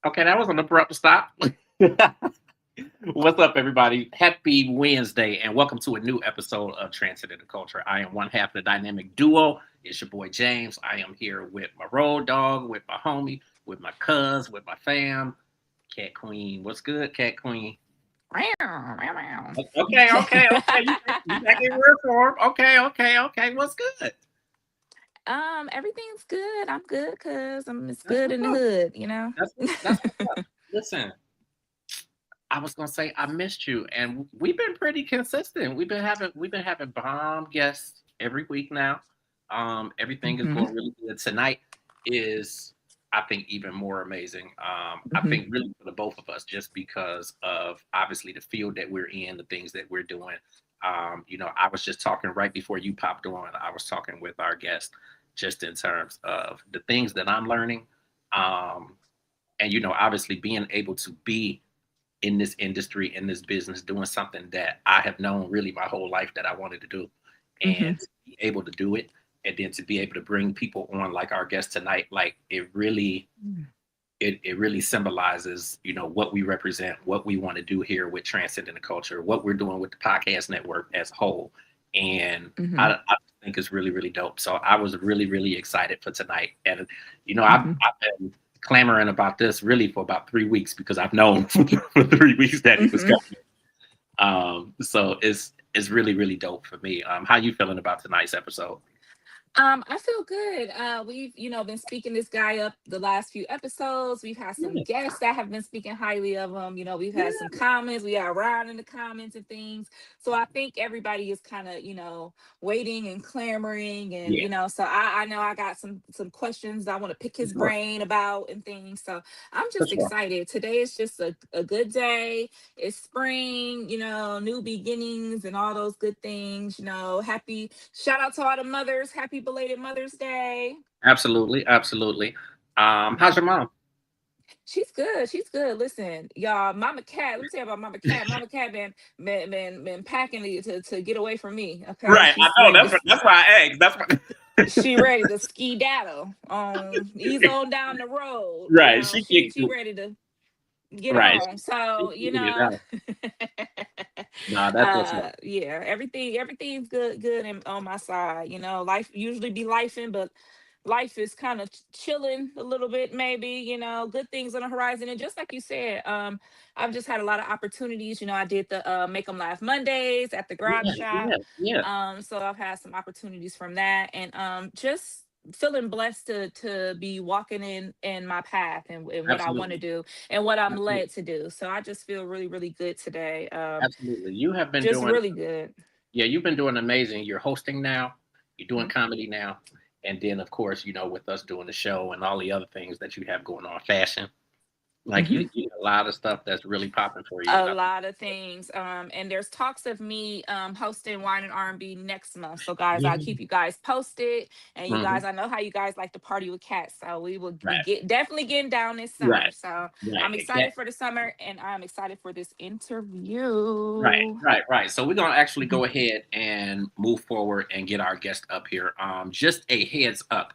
Okay, that was an abrupt stop. What's up, everybody? Happy Wednesday, and welcome to a new episode of Transcending the Culture. I am one half of the dynamic duo. It's your boy James. I am here with my road dog, with my homie, with my cuz, with my fam, Cat Queen. What's good, Cat Queen? Okay. You back in word form. Okay. What's good? Everything's good. I'm good, cuz it's That's good what's in the up. hood, you know. That's what's up. Listen, I was gonna say I missed you, and we've been pretty consistent. We've been having bomb guests every week now. Everything is hmm going really good. Tonight is, I think, even more amazing. I hmm think really for the both of us, just because of obviously the field that we're in, the things that we're doing. I was just talking right before you popped on. I was talking with our guest just in terms of the things that I'm learning, um, and obviously being able to be in this industry, in this business, doing something that I have known really my whole life that I wanted to do, hmm and to be able to do it, and then to be able to bring people on like our guest tonight, like it really symbolizes, what we represent, what we want to do here with Transcending the Culture, what we're doing with the podcast network as a whole, and hmm I think it's really really dope. So I was really really excited for tonight, and hmm I've been clamoring about this really for about 3 weeks because I've known for 3 weeks that he was hmm coming. So it's really really dope for me. How you feeling about tonight's episode? I feel good. We've, been speaking this guy up the last few episodes. We've had some Yeah, guests that have been speaking highly of him. We've had some yeah, comments. We got around in the comments and things. So I think everybody is kind of, waiting and clamoring, and yeah, so I know I got some questions I want to pick for his sure, brain about and things. So I'm for just sure. excited. Today is just a good day. It's spring, new beginnings and all those good things. Happy shout out to all the mothers. Happy belated Mother's Day. Absolutely. How's your mom? She's good. She's good. Listen, y'all, Mama Cat. Let me tell you about Mama Cat. Mama Cat been packing to get away from me. Okay, Right, I she's know. ready to That's why I asked. That's why. she ready to ski daddle on ease on down the road. Right, she She kicked. ready to get Right, on. So, she figured it out. Nah, that's what's up. yeah, everything's good and on my side. Life usually be lifing, but life is kind of chilling a little bit, maybe. Good things on the horizon. And just like you said, I've just had a lot of opportunities. I did the Make 'em Laugh Mondays at the grog shop. Yeah. So I've had some opportunities from that, and just feeling blessed to be walking in my path, and what I want to Absolutely, do and what I'm absolutely, led to do. So I just feel really, really good today. absolutely. You have been Just doing, really good. yeah, you've been doing amazing. You're hosting now. You're doing Mhm, comedy now, and then of course, with us doing the show and all the other things that you have going on, fashion. Like mhm. you got a lot of stuff that's really popping for you, A and I think, lot of things. And there's talks of me hosting Wine and R&B next month. So guys, I'll yeah, keep you guys posted. And you hmm guys, I know how you guys like to party with cats. So we will be right, definitely getting down this summer. right, So right. I'm Okay. excited for the summer, and I'm excited for this Right, interview. right. So we're gonna actually Mhm. go ahead and move forward and get our guest up here. Just a heads up.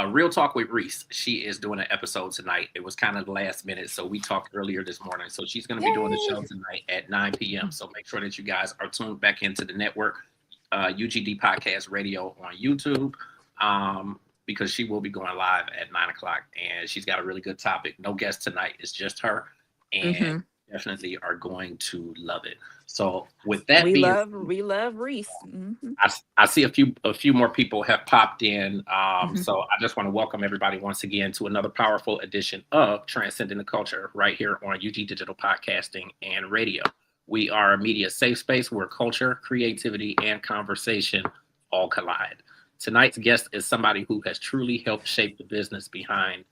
Real Talk with Reese. She is doing an episode tonight. It was kind of the last minute, so we talked earlier this morning. So she's gonna be doing the Yay. show tonight at 9 p.m. So make sure that you guys are tuned back into the network, UGD Podcast Radio on YouTube. Because she will be going live at 9 o'clock, and she's got a really good topic. No guest tonight. It's just her, and hmm definitely are going to love it. So with that being, We love Reese. I see a few more people have popped in. Hmm. So I just want to welcome everybody once again to another powerful edition of Transcending the Culture right here on UG Digital Podcasting and Radio. We are a media safe space where culture, creativity, and conversation all collide. Tonight's guest is somebody who has truly helped shape the business behind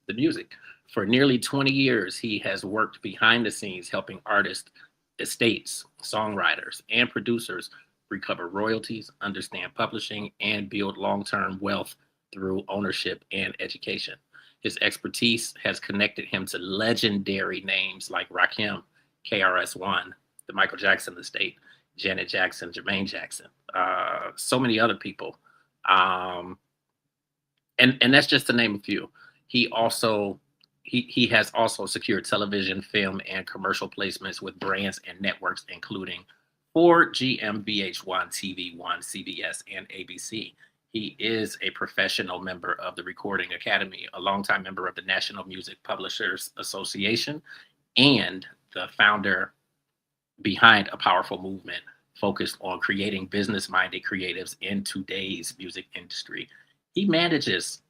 the music. For nearly 20 years, he has worked behind the scenes helping artists, estates, songwriters, and producers recover royalties, understand publishing, and build long term wealth through ownership and education. His expertise has connected him to legendary names like Rakim, KRS-One, the Michael Jackson estate, Janet Jackson, Jermaine Jackson, so many other people. Um, and that's just to name a few. He also he has also secured television, film, and commercial placements with brands and networks, including for GMVH1, TV1, CBS, and ABC. He is a professional member of the Recording Academy, a longtime member of the National Music Publishers Association, and the founder behind a powerful movement focused on creating business minded creatives in today's music industry. He manages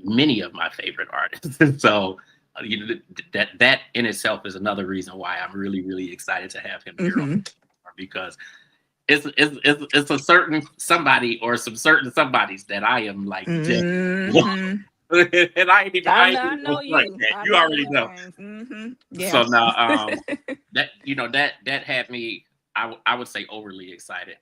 many of my favorite artists. So that in itself is another reason why I'm really excited to have him here on, Hmm. because it's a certain somebody or some certain somebodies that I am like dead. Hmm. And I ain't I even gonna know front you. that. I You know already your know. things. Yeah. So now that that had me, I would say, overly excited.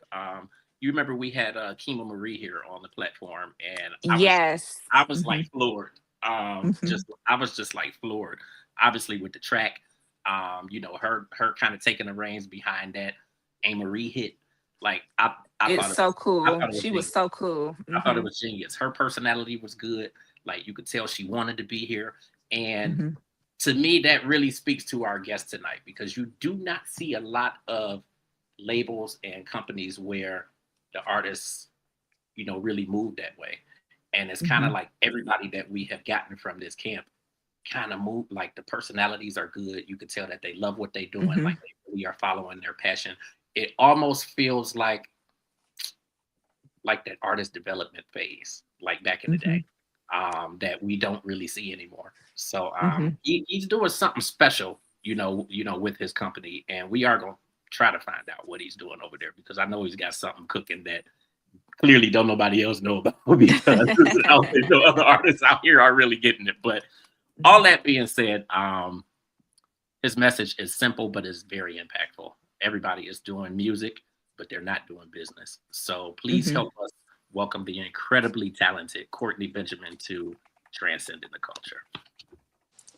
You remember we had Kima Marie here on the platform, and Yes. I was Hmm. like floored. Hmm. Just I was just like floored. Obviously with the track, her kind of taking the reins behind that A Marie hit. Like I It's thought it so was I cool. thought it was She was genius. so cool. I thought Hmm. it was genius. Her personality was good. Like you could tell she wanted to be here. And Hmm. to me, that really speaks to our guest tonight, because you do not see a lot of labels and companies where the artists, really move that way. And it's kind of Hmm. like everybody that we have gotten from this camp kind of move, like the personalities are good. You could tell that they love what they're doing, Hmm. like they really are following their passion. It almost feels like that artist development phase, like back in the day, Hmm. that we don't really see anymore. So Hmm. he's doing something special, with his company, and we are gonna try to find out what he's doing over there, because I know he's got something cooking that clearly don't nobody else know about, because out there, no other artists out here are really getting it. But all that being said, his message is simple, but is very impactful. Everybody is doing music, but they're not doing business. So please Hmm. help us welcome the incredibly talented Courtney Benjamin to Transcending the Culture.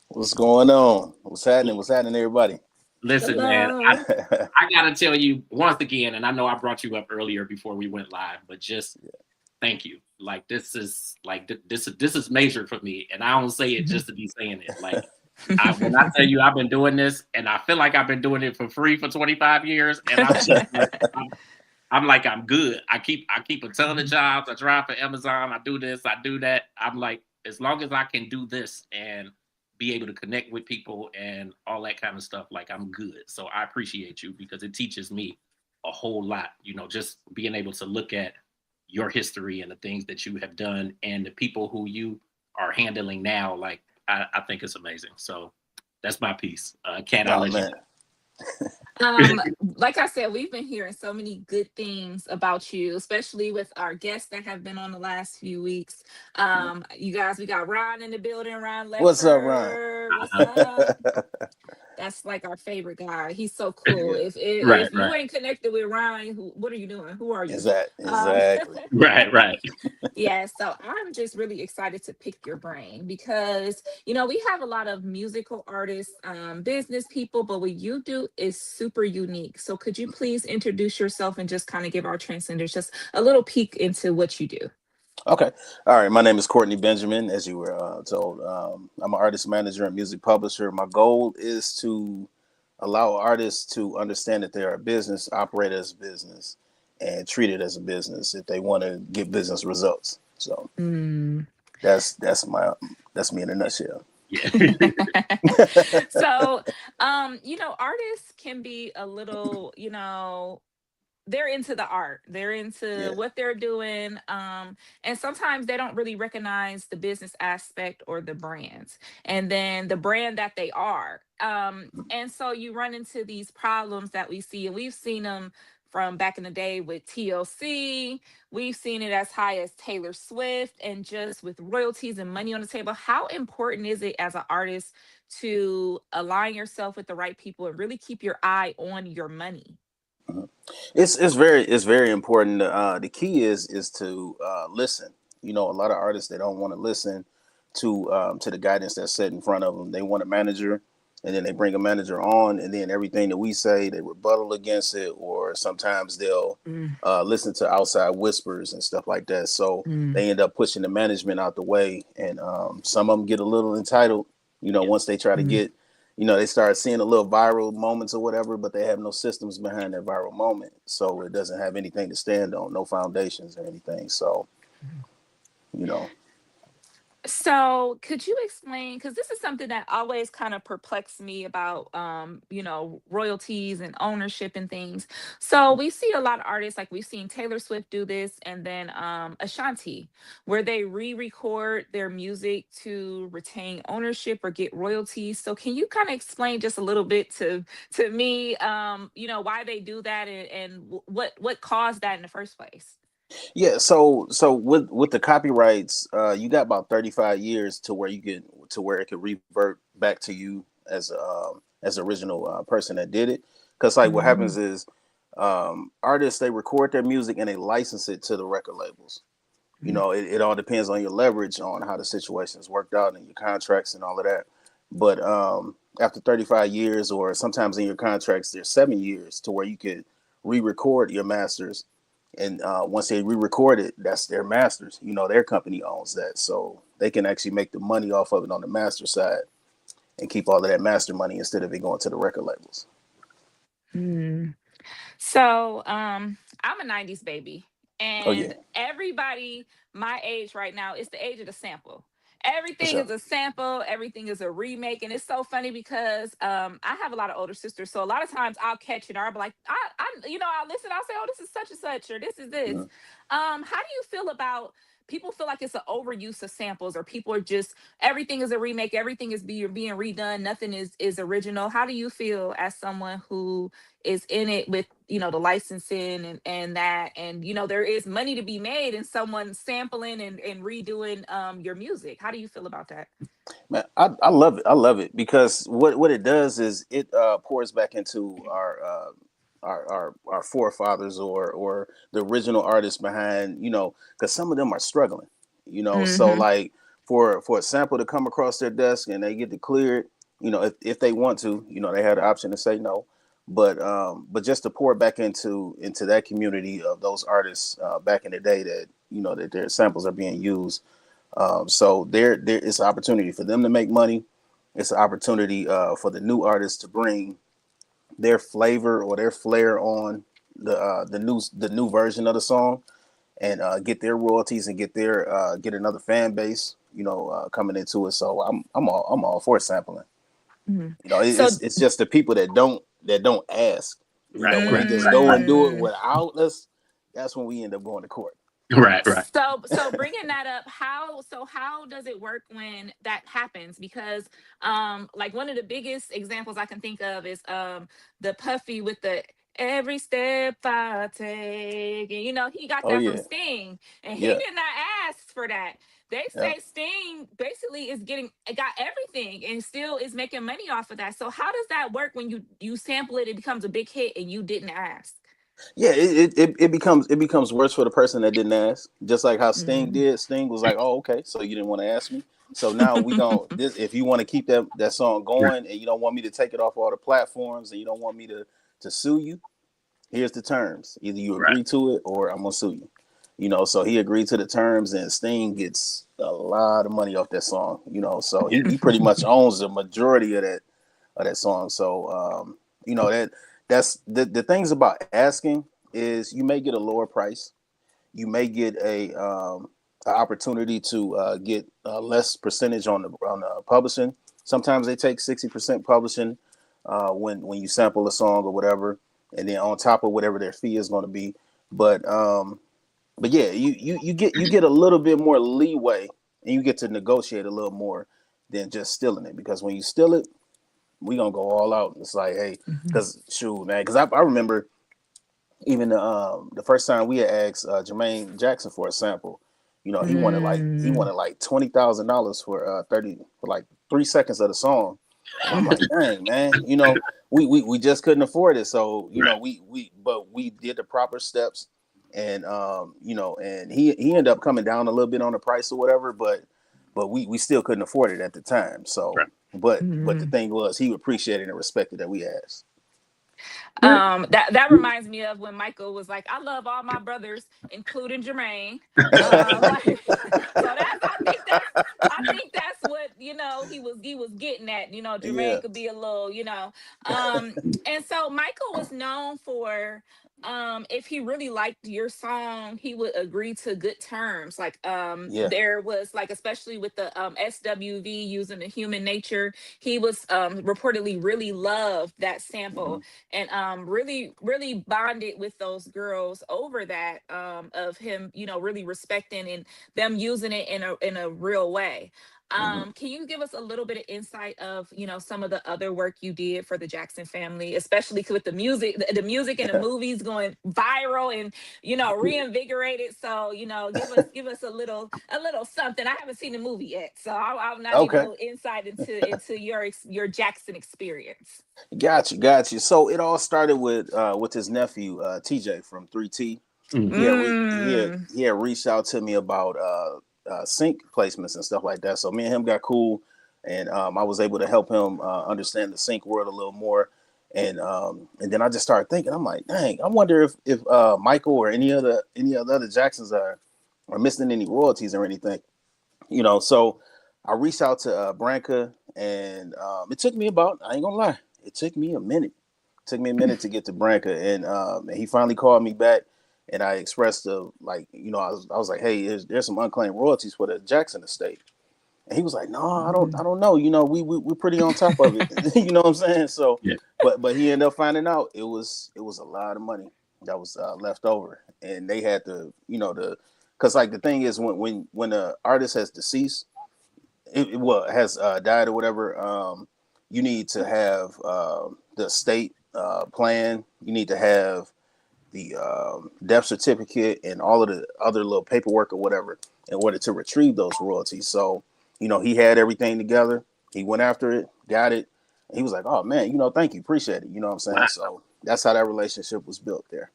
What's going on? What's happening? What's happening, everybody? Listen, man, Hello. I gotta tell you once again, and I know I brought you up earlier before we went live, but just thank you. Like this is major for me, and I don't say it Hmm. just to be saying it. Like when I tell you I've been doing this, and I feel like I've been doing it for free for 25 years, and I'm just like I'm like I'm good. I keep a ton of jobs. I drive for Amazon. I do this. I do that. I'm like, as long as I can do this and be able to connect with people and all that kind of stuff, like I'm good. So I appreciate you, because it teaches me a whole lot. Just being able to look at your history and the things that you have done and the people who you are handling now. Like I think it's amazing. So that's my piece. Kat, I'll Oh let you man. Like I said, we've been hearing so many good things about you, especially with our guests that have been on the last few weeks. You guys, we got Ron in the building, Ron What's up, Ron? Lefford. What's know. up? That's like our favorite guy. He's so cool. Yeah, Right, If you right, ain't connected with Ryan, what are you doing? Who are you? Um, exactly. right. yeah, so I'm just really excited to pick your brain because we have a lot of musical artists, business people, but what you do is super unique. So could you please introduce yourself and just kind of give our transcenders just a little peek into what you do? Okay. All right. My name is Courtney Benjamin, as you were told. I'm an artist manager and music publisher. My goal is to allow artists to understand that they're a business, operate as a business, and treat it as a business if they want to get business results. So Mm. that's me in a nutshell. Yeah. So, artists can be a little, they're into the art, they're into Yeah. what they're doing, and sometimes they don't really recognize the business aspect or the brands, and then the brand that they are, and so you run into these problems that we see, and we've seen them from back in the day with TLC. We've seen it as high as Taylor Swift, and just with royalties and money on the table. How important is it as an artist to align yourself with the right people and really keep your eye on your money? Mhm. It's very important. The key is to listen. A lot of artists, they don't want to listen to the guidance that's set in front of them. They want a manager, and then they bring a manager on, and then everything that we say, they rebuttal against it, or sometimes they'll Mm, listen to outside whispers and stuff like that. So mm, they end up pushing the management out the way, and some of them get a little entitled. Yeah. Once they try to mm. get, they start seeing a little viral moments or whatever, but they have no systems behind that viral moment, so it doesn't have anything to stand on, no foundations or anything. So, you know, So, could you explain? Because this is something that always kind of perplexed me about, royalties and ownership and things. So, we see a lot of artists, like we've seen Taylor Swift do this, and then Ashanti, where they re-record their music to retain ownership or get royalties. So, can you kind of explain just a little bit to me, why they do that, and what caused that in the first place? yeah. So with the copyrights, you got about 35 years to where it could revert back to you as original person that did it. Because like what Mm-hmm. happens is, artists, they record their music and they license it to the record labels. It all depends on your leverage, on how the situation is worked out and your contracts and all of that. But after 35 years, or sometimes in your contracts, there's 7 years to where you could re-record your masters. And once they re-record it, that's their masters. Their company owns that, so they can actually make the money off of it on the master side and keep all of that master money instead of it going to the record labels. Mm-hmm. So, I'm a 90s baby, Oh yeah, and everybody my age right now is the age of the sample. for Everything sure. is a sample, everything is a remake. And it's so funny because I have a lot of older sisters. So a lot of times I'll catch it, or I'll be like, I'll listen, I'll say, oh, this is such and such, or this is this. Mhm. How do you feel about people feel like it's an overuse of samples, or people are just everything is a remake, everything is being redone, nothing is original? How do you feel as someone who is in it with the licensing and that, and there is money to be made in someone sampling and redoing your music? How do you feel about that? Man, I love it. I love it because what it does is it pours back into our forefathers, or the original artists behind, because some of them are struggling. So Hmm. like for a sample to come across their desk and they get to clear it, if they want to, they have the option to say no. But just to pour back into that community of those artists back in the day, that that their samples are being used. So there is an opportunity for them to make money. It's an opportunity for the new artists to bring their flavor or their flair on the new version of the song, and get their royalties and get another fan base, coming into it. So I'm all for sampling. Hmm. So, It's just the people that don't ask. Right. When they Right. just Right. go Right. and do it mm, without us, that's when we end up going to court. Right. Right. so bringing that up, how does it work when that happens? Because like one of the biggest examples I can think of is the Puffy with the every step I take, and he got Oh that from yeah, Sting, and he yeah, did not ask for that. They yeah. say Sting basically got everything and still is making money off of that. So how does that work when you sample it, it becomes a big hit and you didn't ask? Yeah, it becomes worse for the person that didn't ask. Just like how Sting Mm. did. Sting was like, "Oh, okay, so you didn't want to ask me. So now we going this. If you want to keep that song Right. going, and you don't want me to take it off all the platforms, and you don't want me to sue you, here's the terms. Either you Right. agree to it, or I'm gonna sue you. So he agreed to the terms, and Sting gets a lot of money off that song. So he pretty much owns the majority of that song. So that's the things about asking is you may get a lower price, you may get an opportunity to get less percentage on the publishing. Sometimes they take 60% publishing when you sample a song or whatever, and then on top of whatever their fee is going to be. But yeah, you get a little bit more leeway, and you get to negotiate a little more than just stealing it. Because when you steal it, we gonna go all out. It's like, hey, because shoot, man, because I remember even the first time we had asked Jermaine Jackson for a sample, he wanted like $20,000 for 30 for like 3 seconds of the song, and I'm like, dang, man, we just couldn't afford it, so we did the proper steps, and and he ended up coming down a little bit on the price or whatever, but we still couldn't afford it at the time, so. Right. But the thing was, he appreciated and respected that we asked. That reminds me of when Michael was like, I love all my brothers, including Jermaine. Like, so I think that's what he was getting at. Yeah. Jermaine could be a little, and so Michael was known for, if he really liked your song, he would agree to good terms. Like, Yeah. there was, like, especially with the SWV using the human nature, he was reportedly really loved that sample, and really really bonded with those girls over that, of him, really respecting and them using it in a real way. Can you give us a little bit of insight of, some of the other work you did for the Jackson family, especially with the music, the music and the movies going viral and, reinvigorated? So, give us a little something. I haven't seen the movie yet, so I'll not need a Okay. little insight into your Jackson experience. Got you. So it all started with his nephew TJ from 3T. Mhm. Mm. He had reached out to me about sync placements and stuff like that. So me and him got cool, and I was able to help him understand the sync world a little more. And then I just started thinking, I'm like, dang, I wonder if Michael or any of the other Jacksons are missing any royalties or anything. So I reached out to Branca, and it took me I ain't gonna lie, it took me a minute. It took me a minute to get to Branca, and he finally called me back, and I expressed I was like, hey, there's some unclaimed royalties for the Jackson estate, and he was like, no, I don't know, we're pretty on top of it, you know what I'm saying? So, Yeah. but he ended up finding out it was a lot of money that was left over, and they had to, because like the thing is when the artist has deceased, has died or whatever, you need to have the estate plan. You need to have the death certificate and all of the other little paperwork or whatever in order to retrieve those royalties. So, he had everything together. He went after it, got it. And he was like, oh man, thank you, appreciate it. You know what I'm saying? Wow. So that's how that relationship was built there.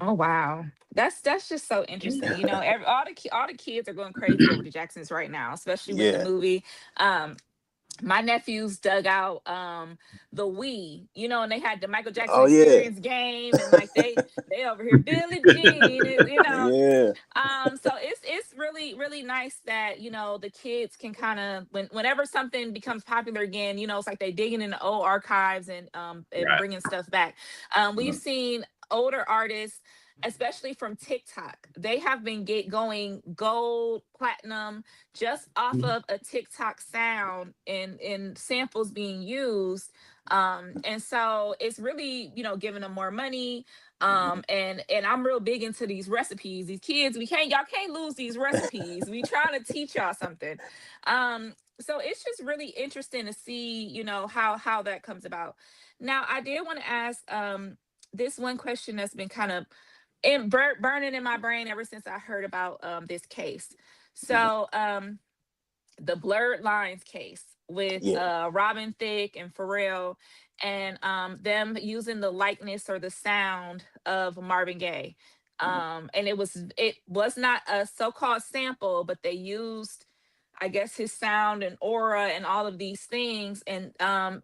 Oh wow, that's just so interesting. All the kids are going crazy over the Jacksons right now, especially with the Yeah. movie. My nephews dug out the Wii, and they had the Michael Jackson Oh yeah. Experience game, and like they over here Billie Jean, Yeah. so it's really really nice that the kids can kind of whenever something becomes popular again, it's like they digging in the old archives and Right. bringing stuff back. We've seen older artists, especially from TikTok, they have been going gold, platinum, just off of a TikTok sound and samples being used. And so it's really, giving them more money. And I'm real big into these recipes. These kids, y'all can't lose these recipes. We trying to teach y'all something. So it's just really interesting to see, how that comes about. Now, I did want to ask this one question that's been kind of burning in my brain ever since I heard about this case. So the Blurred Lines case with Yeah. Robin Thicke and Pharrell, and them using the likeness or the sound of Marvin Gaye. And it was not a so-called sample, but they used, I guess, his sound and aura and all of these things, and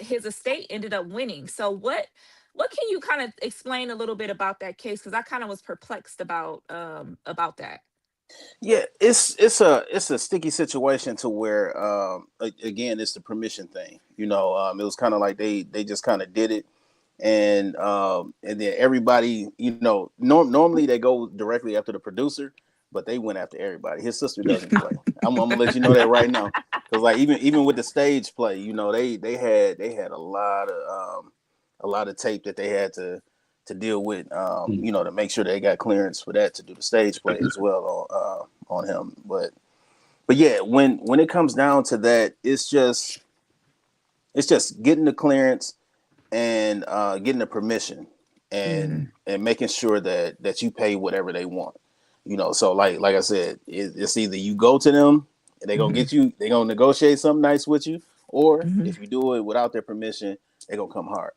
his estate ended up winning. So what can you kind of explain a little bit about that case? Because I kind of was perplexed about that. Yeah, it's a sticky situation to where again, it's the permission thing. It was kind of like they just kind of did it, and then everybody, normally they go directly after the producer, but they went after everybody. His sister doesn't play. I'm gonna let you know that right now, because like even with the stage play, you know, they had a lot of tape that they had to deal with, you know, to make sure they got clearance for that to do the stage play as well on him. But yeah, when it comes down to that, it's just getting the clearance and getting the permission and making sure that you pay whatever they want. You know, so like I said, it's either you go to them and they're gonna they're gonna negotiate something nice with you, or if you do it without their permission, they're gonna come hard.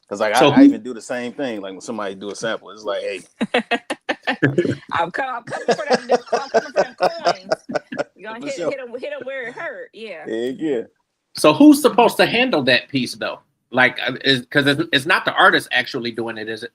Cause like So I even do the same thing. Like when somebody do a sample, it's like, hey, I'm coming for them. I'm coming for them coins. You're gonna For hit them where it hurt. Yeah. yeah. so who's supposed to handle that piece though? Like, because it's not the artist actually doing it, is it?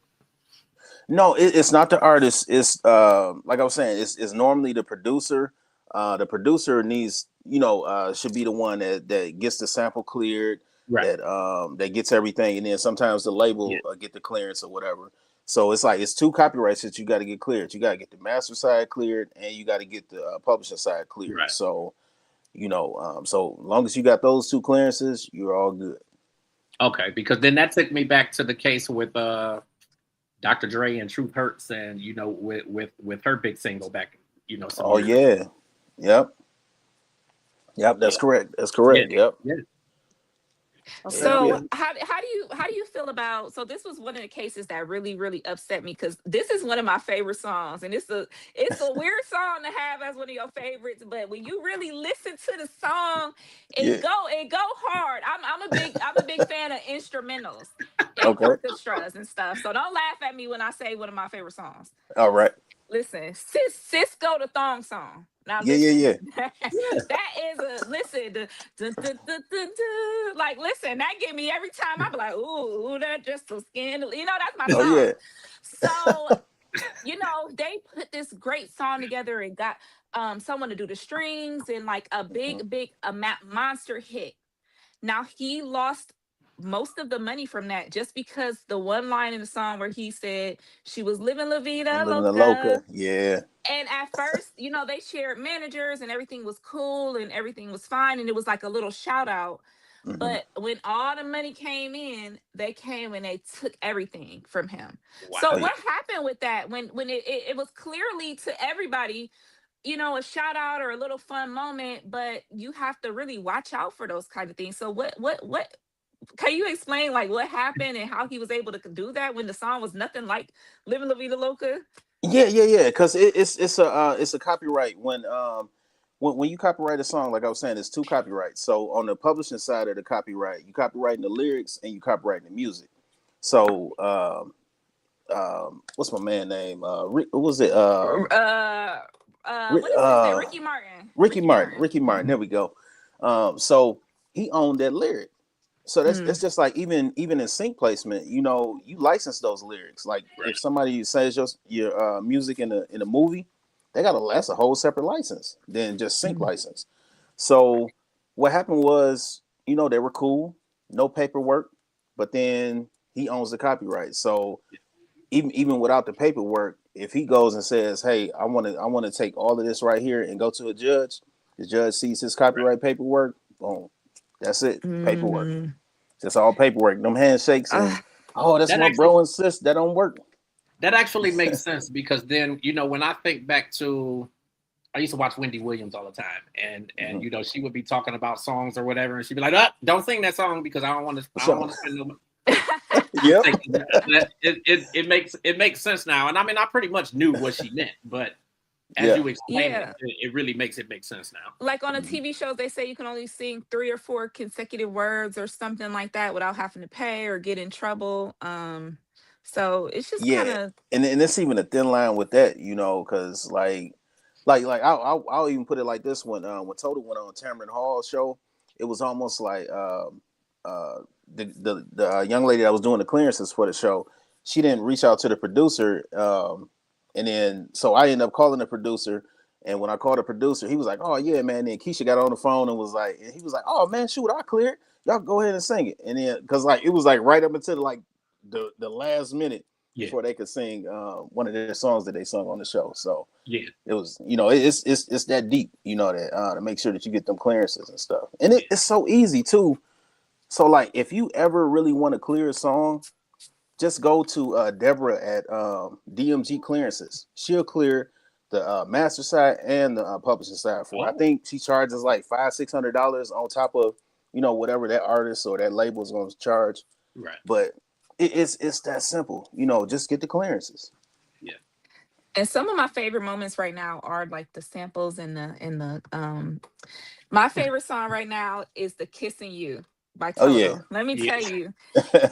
No, it's not the artist. It's like I was saying, it's normally the producer. The producer needs, you know, should be the one that gets the sample cleared, Right. that gets everything, and then sometimes the label get the clearance or whatever. So it's like it's two copyrights that you got to get cleared. You got to get the master side cleared, and you got to get the publishing side cleared. Right. So, you know, so long as you got those two clearances, you're all good. Okay, because then that took me back to the case with Dr. Dre and Truth Hurts, and you know, with her big single back, you know. Oh yeah, yep. That's correct. That's correct. Yeah. Yep. Yeah. So how do you feel about, so this was one of the cases that really upset me, because this is one of my favorite songs, and it's a weird song to have as one of your favorites, but when you really listen to the song, it go hard. I'm a big fan of instrumentals and orchestras and stuff. So don't laugh at me when I say one of my favorite songs. All right. Listen, Cisco the thong song. Now Yeah. That is a listen. Like listen, that get me every time. I be like, ooh, that just so scandalous. You know, that's my song. Oh yeah. So, you know, they put this great song together and got someone to do the strings and like a big monster hit. Now he lost most of the money from that just because the one line in the song where he said she was living La Vida Loca. Yeah. And at first, you know, they shared managers and everything was cool and everything was fine. And it was like a little shout out. But when all the money came in, they came and they took everything from him. Wow. So what happened with that when it was clearly to everybody, you know, a shout out or a little fun moment, but you have to really watch out for those kind of things. So what can you explain like what happened and how he was able to do that when the song was nothing like Living La Vida Loca? Yeah. Because it's a copyright when you copyright a song, like I was saying, it's two copyrights. So on the publishing side of the copyright, you copyrighting the lyrics and you copyrighting the music. So what's my man name? What was it? What is his name? Ricky Martin. Ricky Martin. There we go. So he owned that lyric. So that's just like even in sync placement, you know, you license those lyrics. Like if somebody says your music in a movie, that's a whole separate license than just sync license. So what happened was, you know, they were cool, no paperwork, but then he owns the copyright. So even without the paperwork, if he goes and says, "Hey, I want to take all of this right here and go to a judge," the judge sees his copyright paperwork, boom. That's it. Paperwork. Just all paperwork. Them handshakes and that's my bro and sis. That don't work. That actually makes sense because then, you know, when I think back to, I used to watch Wendy Williams all the time, and you know, she would be talking about songs or whatever, and she'd be like, "Don't sing that song because I don't want to spend no money." Yep. It makes sense now, and I mean, I pretty much knew what she meant, but as you explain it really makes it make sense now. Like on a TV show, they say you can only sing 3 or 4 consecutive words or something like that without having to pay or get in trouble. So it's just kind of, and it's even a thin line with that, you know, because like I'll even put it like this: when Total went on Tamron Hall's show, it was almost like the young lady that was doing the clearances for the show, she didn't reach out to the producer. And then, so I ended up calling the producer. And when I called the producer, he was like, "Oh yeah, man." Then Keisha got on the phone and he was like, "Oh man, shoot, I cleared. Y'all go ahead and sing it." And then, cause like, it was like right up until like the last minute, Yeah. before they could sing one of their songs that they sung on the show. So Yeah. it was, it's that deep, that to make sure that you get them clearances and stuff. And Yeah. it's so easy too. So like, if you ever really want to clear a song, just go to Deborah at DMG Clearances. She'll clear the master side and the publishing side for. I Oh, think she charges like $500-$600 on top of whatever that artist or that label is going to charge. right. But it's that simple. Just get the clearances. Yeah. And some of my favorite moments right now are like the samples and the my favorite song right now is the Kissing You by Oh yeah. Toto. Let me Yeah. tell you,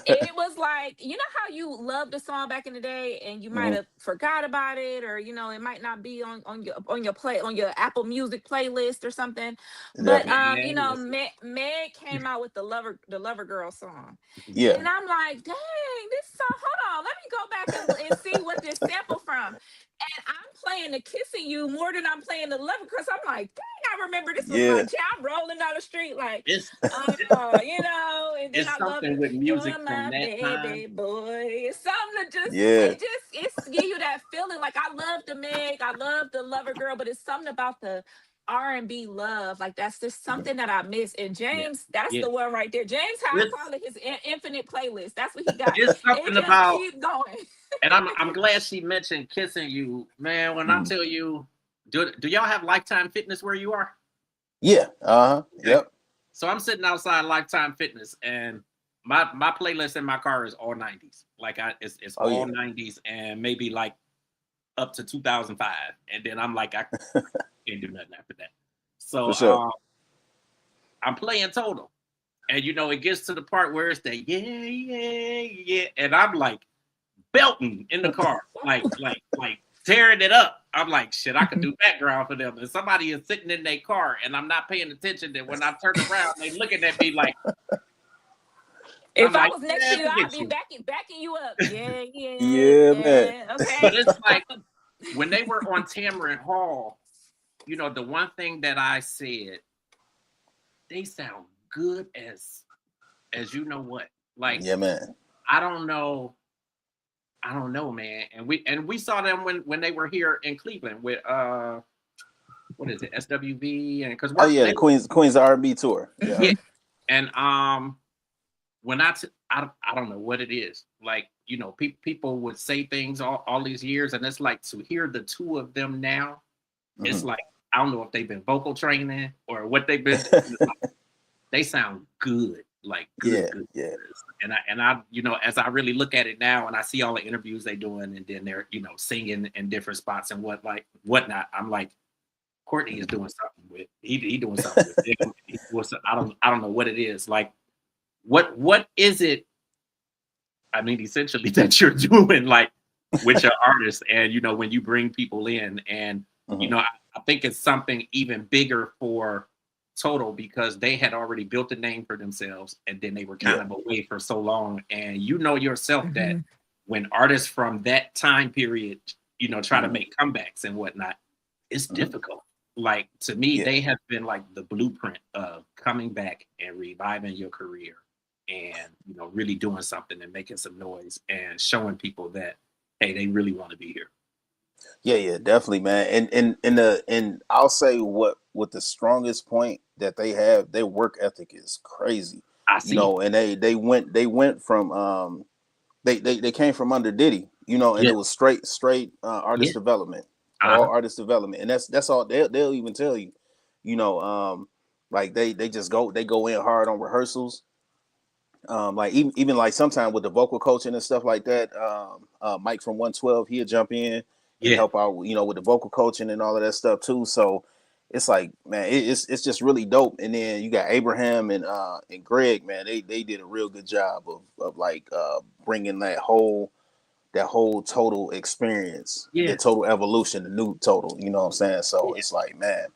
it was like, you know how you loved a song back in the day and you might Mhm. have forgot about it, or it might not be on your Apple Music playlist or something. But Definitely. Man, listen. Meg came out with the Lover Girl song. Mhm. Yeah. And I'm like, dang, this song, hold on, let me go back and see what this sample from. And I'm playing the Kissing You more than I'm playing the Lover, because I'm like, dang, I remember this was my Yeah. jam rolling down the street like, It's and then it's I love something with music You're from my that time. baby boy. It's something to Yeah. it's give you that feeling. Like, I love the Meg, I love the Lover Girl, but it's something about the R&B love. Like, that's just Mhm. something that I miss. And Yeah. James, that's Yeah. the one right there. James, how I It's call it, his infinite playlist. That's what he got. it's It something just about, keep going. and I'm glad she mentioned Kissing You, man. When I Mhm. tell you, do y'all have Lifetime Fitness where you are? Yeah. Okay. Yep. So I'm sitting outside Lifetime Fitness, and my playlist in my car is all 90s. Like, it's Oh all yeah. 90s and maybe like up to 2005, and then I'm like, I can't do nothing after that. For So sure. I'm playing Total, and it gets to the part where it's that, yeah, yeah, yeah, and I'm like belting in the car, like tearing it up. I'm like, shit, I could do background for them. And somebody is sitting in their car, and I'm not paying attention. That when I turn around, they looking at me like, I'm If I like, was next yeah, to you, I'd forget be you. backing you up. Yeah, yeah, Yeah, man. yeah. Okay. But it's like when they were on Tamron Hall, the one thing that I said, they sound good as you know what. Like, Yeah, man. I don't know. I don't know, man. And we saw them when they were here in Cleveland with what is it, SWV, and because Oh yeah, the they were, Queens R&B tour. Yeah. yeah. Mhm. And when I don't know what it is. Like, people would say things all these years, and it's like, to hear the two of them now, it's Mhm. like, I don't know if they've been vocal training or what they've been doing. They sound good, like good, Yeah. good. Yeah. And I, as I really look at it now, and I see all the interviews they doing, and then they're, singing in different spots and whatnot. I'm like, Courtney is doing something with he doing something with them. I don't know what it is. Like, what is it? I mean, essentially that you're doing, like, with your artists, and when you bring people in, and Mhm. I think it's something even bigger for Total, because they had already built a name for themselves, and then they were kind Yeah. of away for so long, and yourself that Mhm. when artists from that time period, try to Mhm. make comebacks and whatnot, it's Mhm. difficult. Like, to me, Yeah. they have been like the blueprint of coming back and reviving your career, and really doing something and making some noise and showing people that, hey, they really want to be here. Yeah, yeah, definitely, man. And I'll say what the strongest point that they have, their work ethic is crazy. I see it. And they went from they came from under Diddy, and Yeah. it was straight Yeah. artist development, all Uh-huh. artist development, and that's all they'll even tell you, like they just go in hard on rehearsals, like even like sometimes with the vocal coaching and stuff like that. Mike from 112, he'll jump in and Yeah. help out, with the vocal coaching and all of that stuff too. So it's like, man, it's just really dope. And then you got Abraham and Greg, man, they did a real good job of like bringing that whole Total experience, the Yeah. Total evolution, the new Total. You know what I'm saying? So Yeah. it's like, man,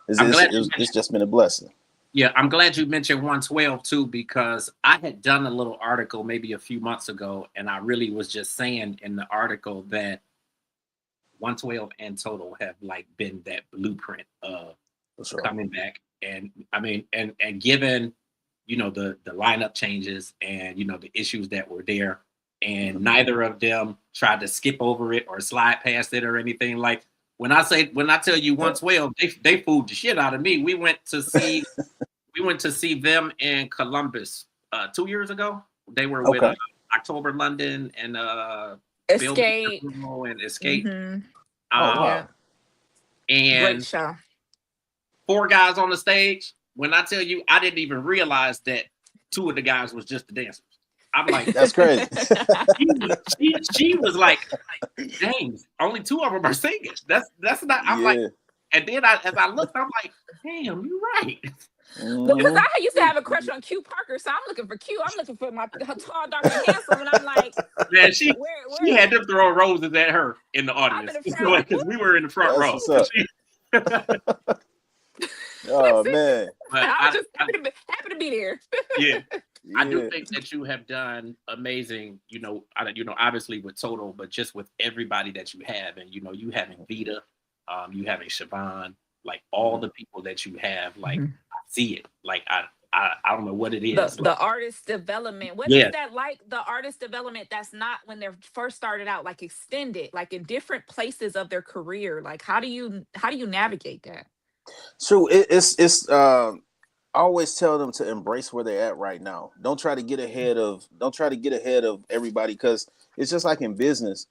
it's I'm it's, glad you it's, it's mentioned. just been a blessing. Yeah, I'm glad you mentioned 112 too, because I had done a little article maybe a few months ago, and I really was just saying in the article that 112 and Total have, like, been that blueprint of For sure. coming back. And I mean, and given the lineup changes, and the issues that were there, and neither of them tried to skip over it or slide past it or anything. Like when I tell you 112, they fooled the shit out of me. We went to see them in Columbus 2 years ago. They were with October London and Bill Escape. and Escape. Oh wow. Great And show. 4 guys on the stage. When I tell you, I didn't even realize that 2 of the guys was just the dancers. I'm like, that's crazy. she was like, dang, only 2 of them are singing. That's not. I'm like, and then as I looked, I'm like, damn, you're right. Because I used to have a crush on Q Parker, so I'm looking for Q. I'm looking for my tall, dark, and handsome, and I'm like, man, she had them throwing roses at her in the audience because we were in the front row. What's up? Oh man, I was just happy to be there. Yeah. I do think that you have done amazing. Obviously with Total, but just with everybody that you have, and you having Vita, you having Siobhan, like all the people that you have, like I see it. Like I don't know what it is. The artist development. What is that like? The artist development that's not when they're first started out, like extended, like in different places of their career. Like how do you navigate that? So it's I always tell them to embrace where they're at right now. Don't try to get ahead of everybody, because it's just like in business.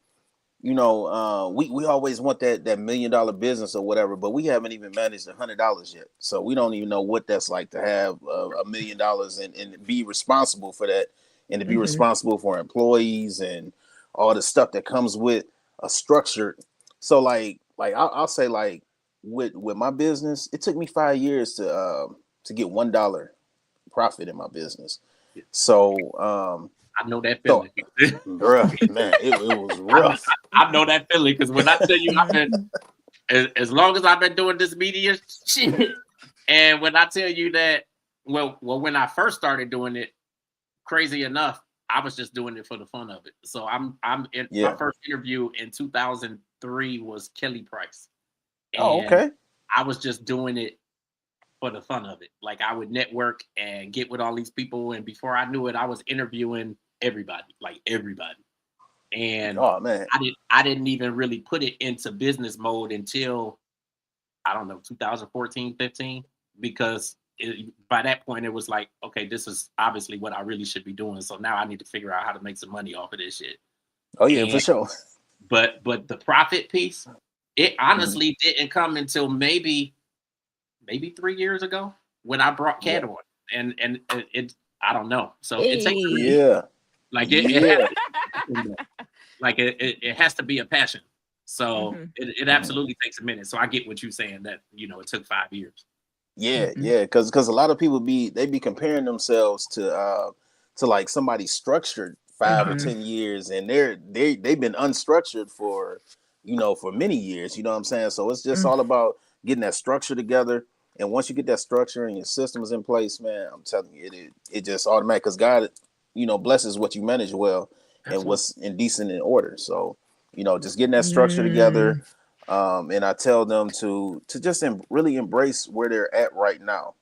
We always want that $1 million business or whatever, but we haven't even managed $100 yet. So we don't even know what that's like to have $1 million and be responsible for that, and to be responsible for employees and all the stuff that comes with a structure. So like I'll say, like with my business, it took me 5 years to get $1 profit in my business. So I know that feeling. Bruh, man, it was rough. I know that feeling, because when I tell you, I've been as long as I've been doing this media shit, and when I tell you that, well, when I first started doing it, crazy enough, I was just doing it for the fun of it. So my first interview in 2003 was Kelly Price. And I was just doing it for the fun of it. Like I would network and get with all these people, and before I knew it, I was interviewing everybody. And man, I didn't even really put it into business mode until, I don't know, 2014, 15, because by that point it was like, okay, this is obviously what I really should be doing. So now I need to figure out how to make some money off of this shit. Oh yeah, for sure. But the profit piece, it honestly didn't come until maybe 3 years ago when I brought Cat on, and it I don't know. So it takes it has to be a passion. So it absolutely takes a minute. So I get what you're saying, that it took 5 years. Yeah, because a lot of people be comparing themselves to like somebody structured 5 or 10 years, and they've been unstructured for for many years. You know what I'm saying? So it's just all about getting that structure together. And once you get that structure and your system is in place, man, I'm telling you, it just automatic, because God, blesses what you manage well. Absolutely. And what's indecent in order. So, just getting that structure together. And I tell them to just really embrace where they're at right now.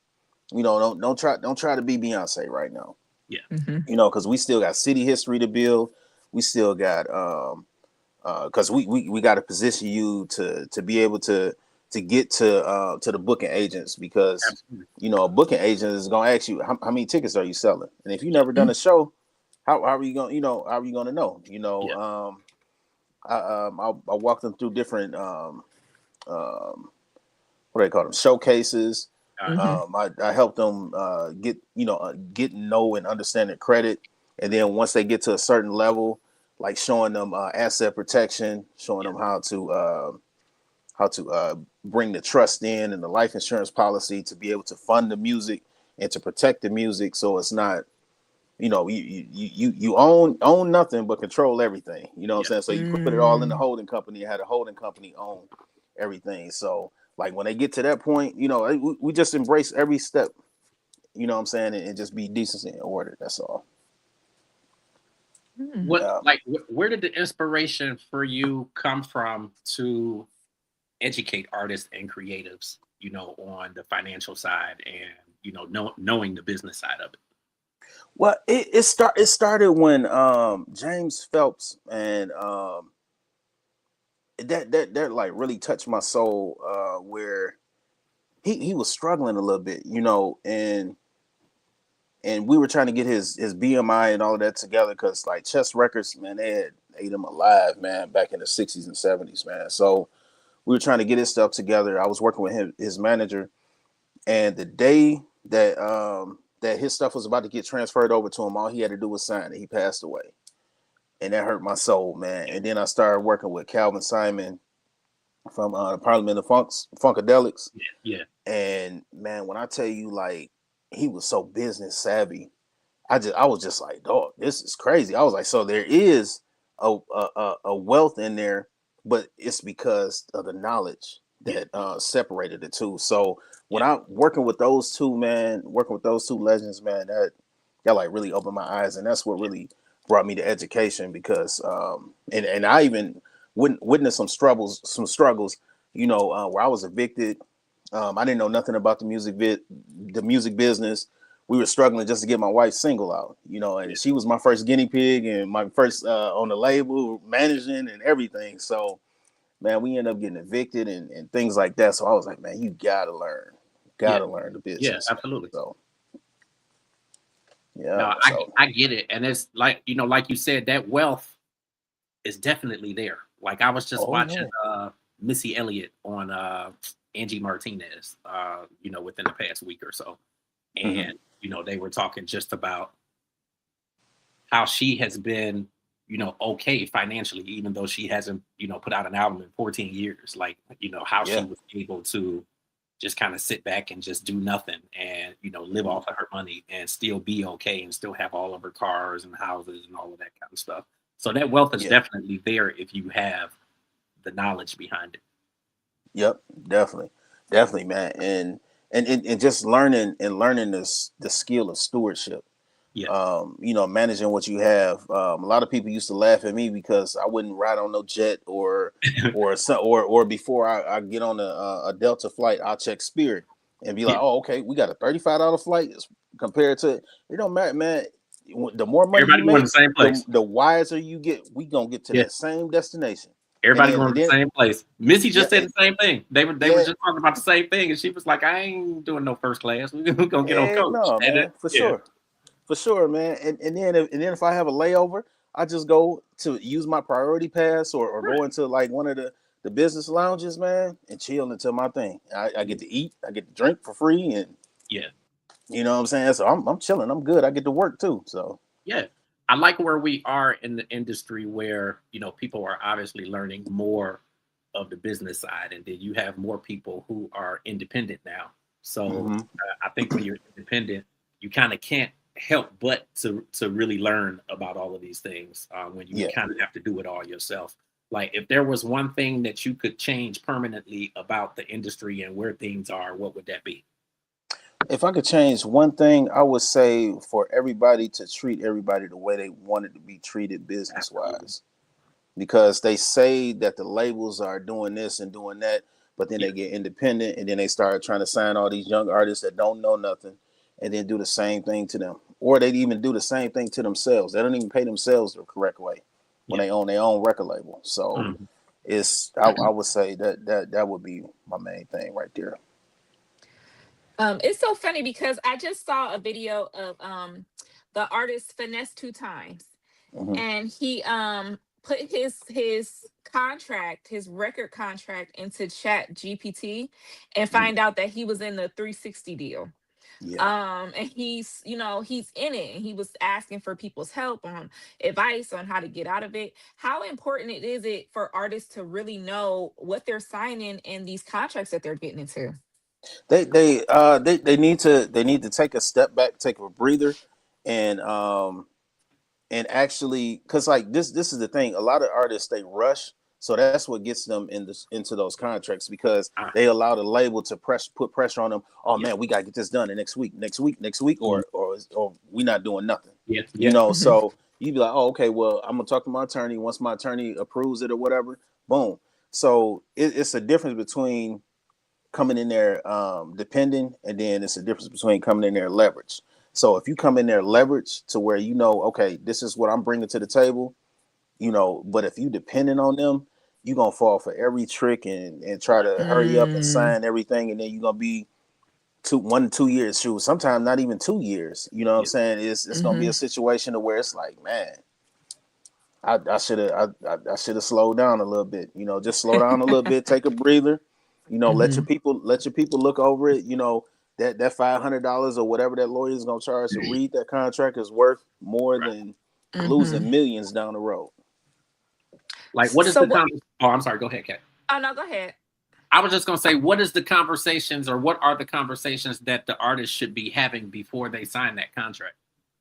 Don't try to be Beyonce right now. Yeah. Because we still got city history to build. We still got because we got to position you to be able to get to the booking agents, because a booking agent is going to ask you how many tickets are you selling, and if you never done a show, how are you going how are you going to know? I walk them through different what do they call them, showcases. I help them get know and understand their credit, and then once they get to a certain level, like showing them asset protection, showing them how to bring the trust in and the life insurance policy to be able to fund the music and to protect the music, so it's not you own nothing but control everything. You know what I'm saying? So you put it all in the holding company and had a holding company own everything. So like when they get to that point, we just embrace every step. You know what I'm saying? And just be decency and order. That's all. Where did the inspiration for you come from to educate artists and creatives, on the financial side and, knowing the business side of it? Well, it started when James Phelps and that like really touched my soul, where he was struggling a little bit, you know, and we were trying to get his BMI and all of that together, because like Chess Records, man, they had ate him alive, man, back in the 60s and 70s, man. So we were trying to get his stuff together. I was working with him, his manager, and the day that his stuff was about to get transferred over to him, all he had to do was sign it. He passed away, and that hurt my soul, man. And then I started working with Calvin Simon from the Parliament of Funkadelics. Yeah. And man, when I tell you, like, he was so business savvy, I was just like, dog, this is crazy. I was like, so there is a wealth in there, but it's because of the knowledge that separated the two. So when I'm working with those two, man, working with those two legends, man, that like really opened my eyes, and that's what really brought me to education, because and I even witnessed some struggles, you know, where I was evicted. I didn't know nothing about the music business. We were struggling just to get my wife's single out, you know, and she was my first guinea pig and my first on the label, managing and everything. So, man, we ended up getting evicted and things like that. So I was like, man, you gotta learn the Yeah, business, man. absolutely. So yeah, No, so I get it, and it's like, you know, like you said, that wealth is definitely there. Like I was just oh watching yeah, Missy Elliott on Angie Martinez, you know, within the past week or so, hmm and you know they were talking just about how she has been, you know, okay financially, even though she hasn't, you know, put out an album in 14 years. Like, you know, how she yeah, was able to just kind of sit back and just do nothing and, you know, live mhm, off of her money and still be okay and still have all of her cars and houses and all of that kind of stuff. So that wealth is yeah. definitely there if you have the knowledge behind it. Yep, definitely, definitely, man, and just learning this the skill of stewardship. Yeah. You know, managing what you have. A lot of people used to laugh at me because I wouldn't ride on no jet or before I get on a Delta flight, I'll check Spirit and be like, Yeah. oh, okay, we got a $35 flight compared to it. Don't matter, man. The more money you Everybody going to make, the same place. the wiser you get. We gonna get to Yeah. that same destination, and Everybody then going and to the then same place. Missy yeah, just said the same thing. They were yeah. just talking about the same thing, and she was like, "I ain't doing no first class. We're gonna get on Heck coach." no, And it, man, for yeah, sure. For sure, man. And then if I have a layover, I just go to use my priority pass or right, go into like one of the business lounges, man, and chill until my thing. I yeah, get to eat, I get to drink for free, and yeah, you know what I'm saying. So I'm chilling. I'm good. I get to work too. So yeah. I like where we are in the industry, where you know people are obviously learning more of the business side, and then you have more people who are independent now. So hmm I think when you're independent, you kind of can't help but to really learn about all of these things when you yeah. kind of have to do it all yourself. Like if there was one thing that you could change permanently about the industry and where things are, what would that be? If I could change one thing, I would say for everybody to treat everybody the way they wanted to be treated business Absolutely. wise. Because they say that the labels are doing this and doing that, but then Yeah. they get independent and then they start trying to sign all these young artists that don't know nothing and then do the same thing to them. Or they even do the same thing to themselves. They don't even pay themselves the correct way when Yeah. they own their own record label. So Mhm. I would say that would be my main thing right there. It's so funny because I just saw a video of the artist Finesse Two Times, hmm and he put his contract, his record contract, into Chat GPT and hmm find out that he was in the 360 deal. Yeah. And he's, you know, he's in it, and he was asking for people's help on advice on how to get out of it. How important it is it for artists to really know what they're signing in these contracts that they're getting into? They need to take a step back, take a breather, and and actually, because like this is the thing, a lot of artists they rush, so that's what gets them into those contracts, because Ah, they allow the label to put pressure on them. Oh yeah. man, we got to get this done in next week, Mm. or we not doing nothing, Yeah. you Yeah. know. Mhm. So you'd be like, oh, okay, well, I'm gonna talk to my attorney. Once my attorney approves it or whatever, boom. So it's a difference between coming in there depending, and then it's a difference between coming in there leverage. So if you come in there leverage to where you know, okay, this is what I'm bringing to the table, you know, but if you depending on them, you're gonna fall for every trick and try Right. to hurry up and Mm, sign everything, and then you're gonna be 1 to 2 years, shoot, sometimes not even 2 years. You know what I'm Yeah. saying? It's gonna be mm-hmm. a situation to where it's like, man, I should have I should have slowed down a little bit. You know, just slow down a little bit, take a breather. You know, Mm-hmm. let your people look over it. You know, that $500 or whatever that lawyer is gonna charge to read that contract is worth more Right. than Mm-hmm. losing millions down the road. Like, what is So the what? Oh, I'm sorry. Go ahead, Kat. Oh no, go ahead. I was just gonna say, what is the conversations, or what are the conversations that the artist should be having before they sign that contract?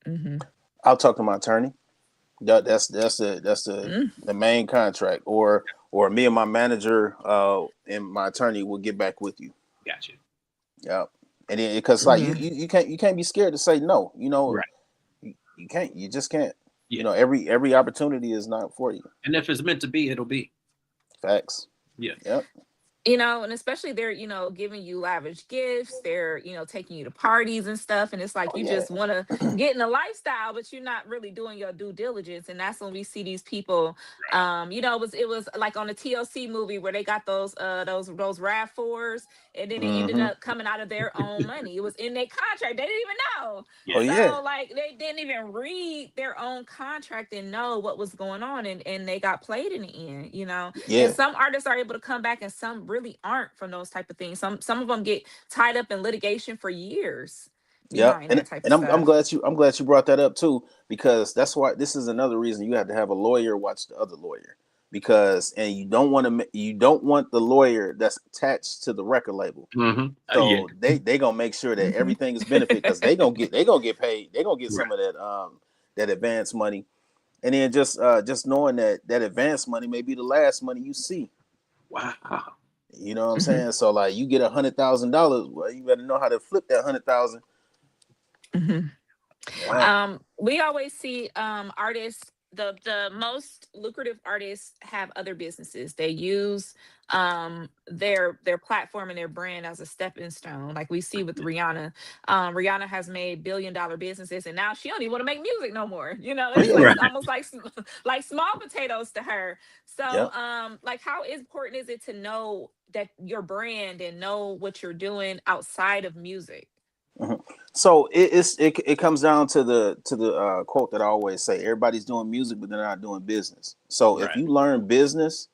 Mm-hmm. I'll talk to my attorney. That's Mm, the main contract, or me and my manager and my attorney will get back with you. Gotcha. Yeah, and then because like yeah. you can't be scared to say no. You know, Right. you can't, you just can't. You Yeah. know, every opportunity is not for you. And if it's meant to be, it'll be. Facts. Yeah. Yep. You know, and especially they're, giving you lavish gifts, they're, taking you to parties and stuff, and it's like Oh you yeah. just want to get in a lifestyle, but you're not really doing your due diligence. And that's when we see these people, Right. it was like on the TLC movie where they got those RAV4s, and then it ended Mm-hmm. up coming out of their own money. It was in their contract. They didn't even know. Oh Yeah. yeah. So like they didn't even read their own contract and know what was going on, and they got played in the end. And Yeah. some artists are able to come back, and some really aren't from those type of things. Some of them get tied up in litigation for years Yep. behind that type of And I'm stuff. I'm glad you brought that up too, because that's why this is another reason you have to have a lawyer watch the other lawyer, because and you don't want the lawyer that's attached to the record label. Mm-hmm. Yeah. So they gonna make sure that Hmm. everything is benefit, because they gonna get paid. They gonna get Right. some of that advance money, and then just knowing that advance money may be the last money you see. Wow. You know what I'm Hmm. saying? So like you get $100,000, well, you better know how to flip that 100,000. Hmm. Yeah. We always see artists, the most lucrative artists have other businesses. They use their platform and their brand as a stepping stone. Like we see with Yeah. Rihanna. Rihanna has made billion-dollar businesses, and now she don't even want to make music no more. Oh It's yeah. like Right. almost like like small potatoes to her. So Yep. like how important is it to know that your brand and know what you're doing outside of music? Mhm. So it comes down to the quote that I always say: everybody's doing music, but they're not doing business. So if Right. you learn business,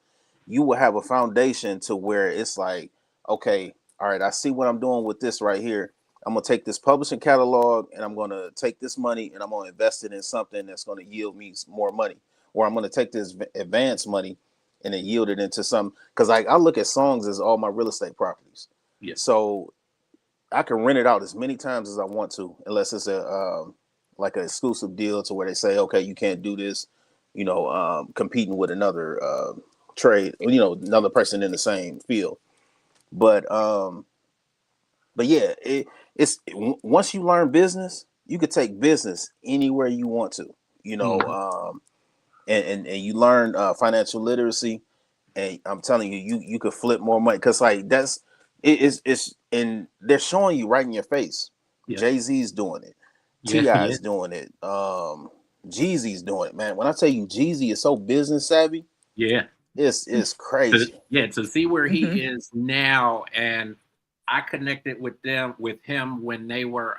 you will have a foundation to where it's like, okay, all right, I see what I'm doing with this right here. I'm gonna take this publishing catalog and I'm gonna take this money and I'm gonna invest it in something that's gonna yield me more money, or I'm gonna take this advance money and then yield it into some. Because like I look at songs as all my real estate properties. Yeah. So I can rent it out as many times as I want to, unless it's a like an exclusive deal to where they say, okay, you can't do this, competing with another trade, another person in the same field. But but yeah, once you learn business, you could take business anywhere you want to, you know, Mhm. and you learn financial literacy, and I'm telling you, you could flip more money, because like it's and they're showing you right in your face. Yeah. Jay-Z's doing it, Yeah. Yeah. Ti's doing it, Jeezy's doing it. Man, when I tell you Jeezy is so business savvy, Yeah. it's crazy. To see where Hmm. he is now, and I connected with him when they were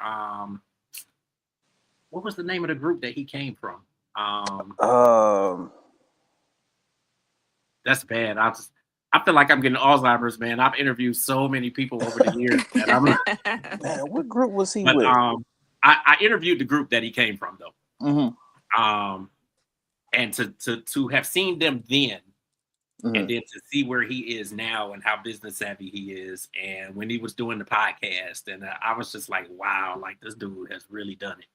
what was the name of the group that he came from? Um Um, that's bad. I feel like I'm getting Alzheimer's, man. I've interviewed so many people over the years that I'm man, what group was he but with? I interviewed the group that he came from though. Hmm. Um and to have seen them then, and Hmm. then to see where he is now and how business savvy he is, and when he was doing the podcast, and I was just like, wow, like this dude has really done it.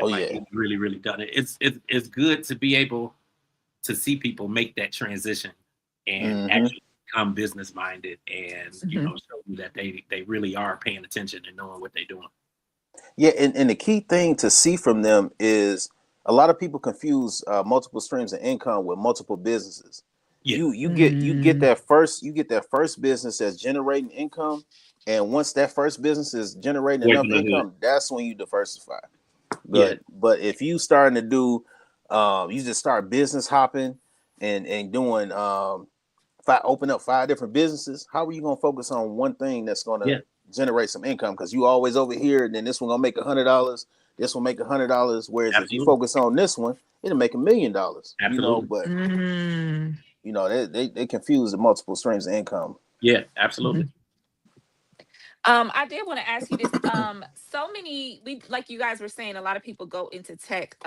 Oh Like yeah. he's really really done it. It's good to be able to see people make that transition and Hmm. actually become business minded, and show you that they really are paying attention and knowing what they're doing. Yeah, and the key thing to see from them is a lot of people confuse multiple streams of income with multiple businesses. Yeah. You get that first business that's generating income, And once that first business is generating enough income, that's when you diversify. But if you starting to do, you just start business hopping and doing, open up 5 different businesses. How are you gonna focus on one thing that's gonna generate some income? Because you always over here, and then this one gonna make $100. This will make $100. Whereas if you focus on this one, it'll make $1 million. You know, but you know they confuse the multiple streams of income. Yeah, absolutely. I did want to ask you this. So many, like you guys were saying, a lot of people go into tech.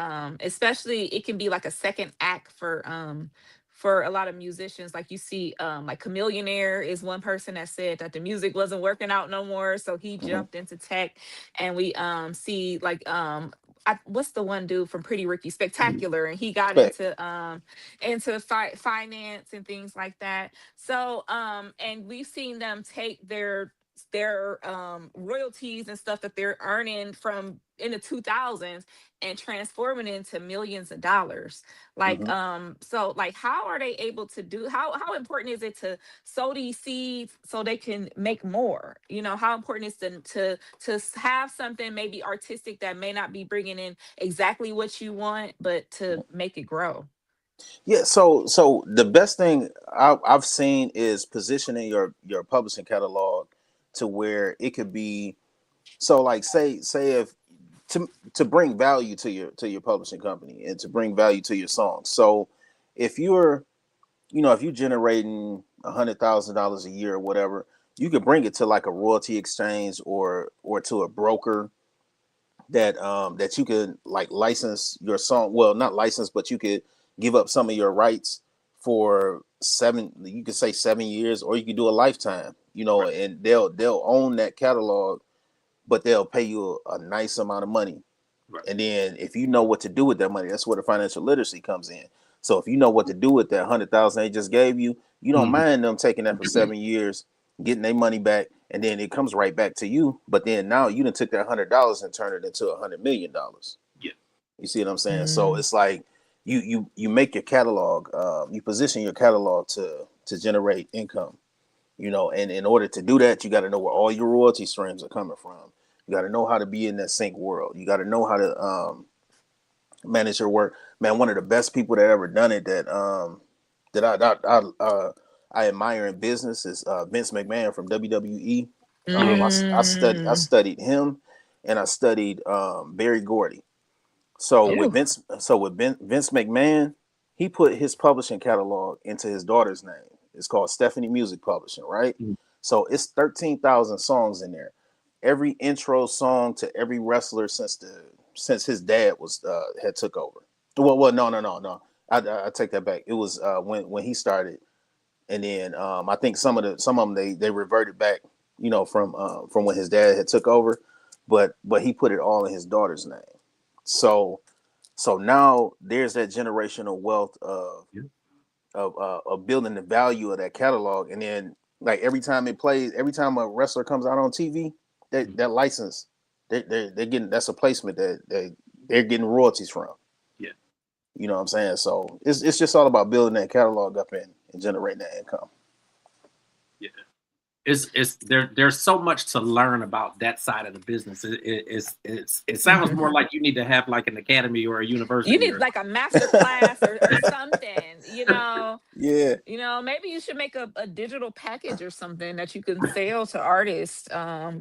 Especially it can be like a second act for a lot of musicians. Like you see, like Chameleonaire is one person that said that the music wasn't working out no more, so he jumped into tech. And we see like what's the one dude from Pretty Ricky Spectacular, and he got into finance and things like that. So and we've seen them take their royalties and stuff that they're earning from in the 2000s and transforming it into millions of dollars. Like so like how are they able to do, how important is it to sow these seeds so they can make more? You know, how important is to have something maybe artistic that may not be bringing in exactly what you want, but to make it grow? Yeah, so the best thing I've seen is positioning your publishing catalog to where it could be, so like say if to bring value to your publishing company and to bring value to your song. So if you're, you know, if you're generating $100,000 a year or whatever, you could bring it to like a royalty exchange or to a broker that you could like license your song. Well, not license, but you could give up some of your rights for 7, you could say 7 years, or you could do a lifetime, you know, Right. and they'll own that catalog, but they'll pay you a nice amount of money. Right. And then if you know what to do with that money, that's where the financial literacy comes in. So if you know what to do with that 100,000 they just gave you, you don't mind them taking that for 7 years, getting their money back, and then it comes right back to you. But then now you done took that $100 and turned it into $100 million. Yeah. You see what I'm saying? So it's like you make your catalog, you position your catalog to generate income. You know, and in order to do that, you got to know where all your royalty streams are coming from. You got to know how to be in that sync world. You got to know how to manage your work. Man, one of the best people that ever done it that I admire in business is Vince McMahon from WWE. I studied him, and I studied Barry Gordy. So with Vince McMahon, he put his publishing catalog into his daughter's name. It's called Stephanie Music Publishing, right? So it's 13,000 songs in there. Every intro song to every wrestler since his dad was had took over. Well, no. I take that back. It was when he started, and then I think some of them they reverted back, you know, from when his dad had took over, but he put it all in his daughter's name. So now there's that generational wealth of building the value of that catalog, and then like every time it plays, every time a wrestler comes out on TV, that license they're getting, that's a placement that they're getting royalties from. Yeah. You know what I'm saying? So it's just all about building that catalog up and generating that income. Yeah. There's so much to learn about that side of the business. It sounds more like you need to have like an academy or a university. You need like a master class or something, you know. Yeah. You know, maybe you should make a digital package or something that you can sell to artists,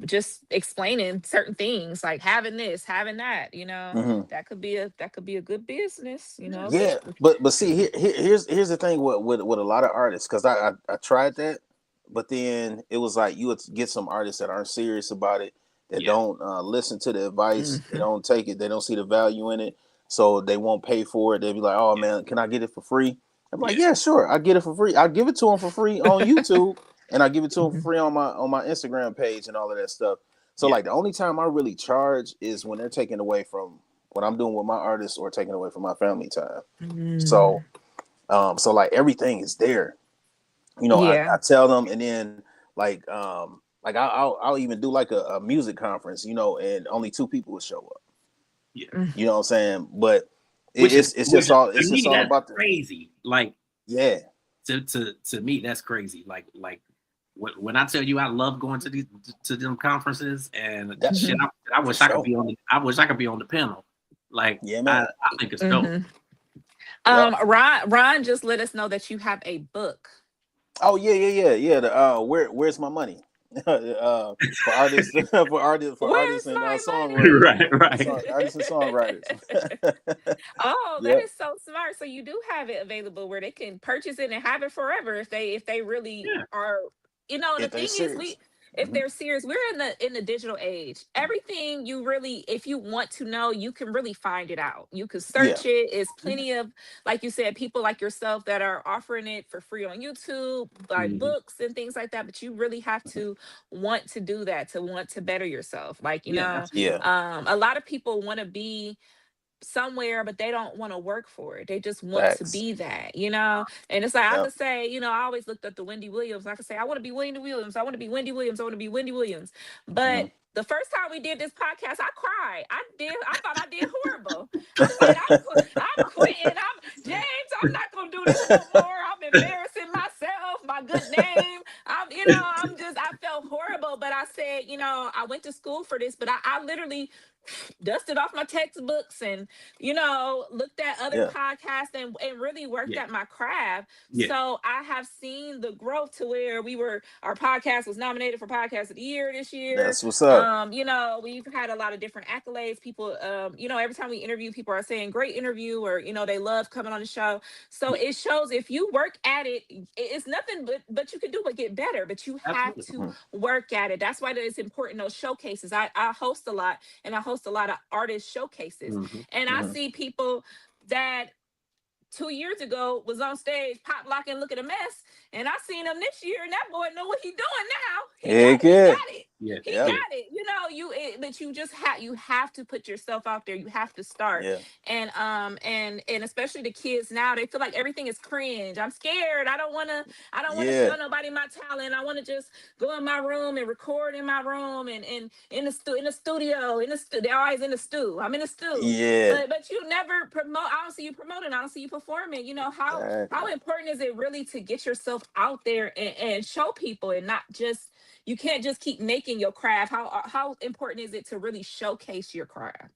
just explaining certain things, like having this, having that, you know. That could be a good business, you know. Yeah, but see, here's the thing with a lot of artists, because I tried that, but then it was like you would get some artists that aren't serious about it, that don't listen to the advice, they don't take it, they don't see the value in it, so they won't pay for it. They'll be like, "Oh man, can I get it for free?" I'm like, "Yeah, sure, I get it for free. I give it to them for free on YouTube, and I give it to them for free on my Instagram page and all of that stuff." So like the only time I really charge is when they're taking away from what I'm doing with my artists or taking away from my family time. So like everything is there. You know, I tell them, and then like I'll even do like a music conference, you know, and only 2 people will show up. Yeah. You know what I'm saying? But it's just all about crazy. Like yeah. To me, that's crazy. Like when I tell you I love going to these to them conferences and That shit, Mhm. I for wish I could sure. be on I wish I could be on the panel. Like Yeah, I man. think it's dope. Mhm. Yep. Ron just let us know that you have a book. Oh yeah, yeah, yeah, yeah. The where's my money? For artists, for artists Where's and my songwriters, Right, right. artists and songwriters. Oh, that Yep. is so smart. So you do have it available where they can purchase it and have it forever if they really Yeah, are, and the If they thing is serious. if Hmm. they're serious, we're in the digital age. Everything you really, if you want to know, you can really find it out. You can Yeah. search it. It's plenty of, like you said, people like yourself that are offering it for free on YouTube, by hmm, books and things like that. But you really have to want to do that, to want to better yourself. Like, yeah, Yeah. absolutely. a lot of people want to be somewhere, but they don't want to work for it. They just want to Facts. be that. And it's like I Yep. could say, I always looked up to Wendy Williams. I could say, I want to be Wendy Williams. I want to be Wendy Williams. I want to be Wendy Williams. But Hmm. the first time we did this podcast, I cried. I thought I did horrible. I said, I'm quitting. James, I'm not gonna do this no more. I'm embarrassing myself, my good name. I felt horrible. But I said, I went to school for this, but I literally dusted off my textbooks and looked at other Yeah. podcasts and really worked Yeah, at my craft. yeah, So I have seen the growth to where our podcast was nominated for podcast of the year this year. That's what's up. We've had a lot of different accolades. People, every time we interview, people are saying great interview, or they love coming on the show. So yeah, it shows if you work at it, it's nothing but you can do but get better, but you have absolutely. to Hmm. work at it. That's why it's important, those showcases. I host a lot, and I host a lot of artist showcases. Hmm. And I Hmm. see people that 2 years ago was on stage pop locking, look at a mess, and I seen him this year, and that boy know what he doing now. Heck He yeah. got it. Yeah, He Yeah. yeah, got it. But you have to put yourself out there. You have to start. Yeah. And especially the kids now, they feel like everything is cringe. I'm scared. I don't wanna show Yeah. nobody my talent. I want to just go in my room and record in my room, and in the studio, they're always in the stew. I'm in the stew. Yeah. But you never promote. I don't see you promoting. I don't see you performing. How Exactly. important is it really to get yourself out there and show people, and not just, you can't just keep making your craft. How important is it to really showcase your craft?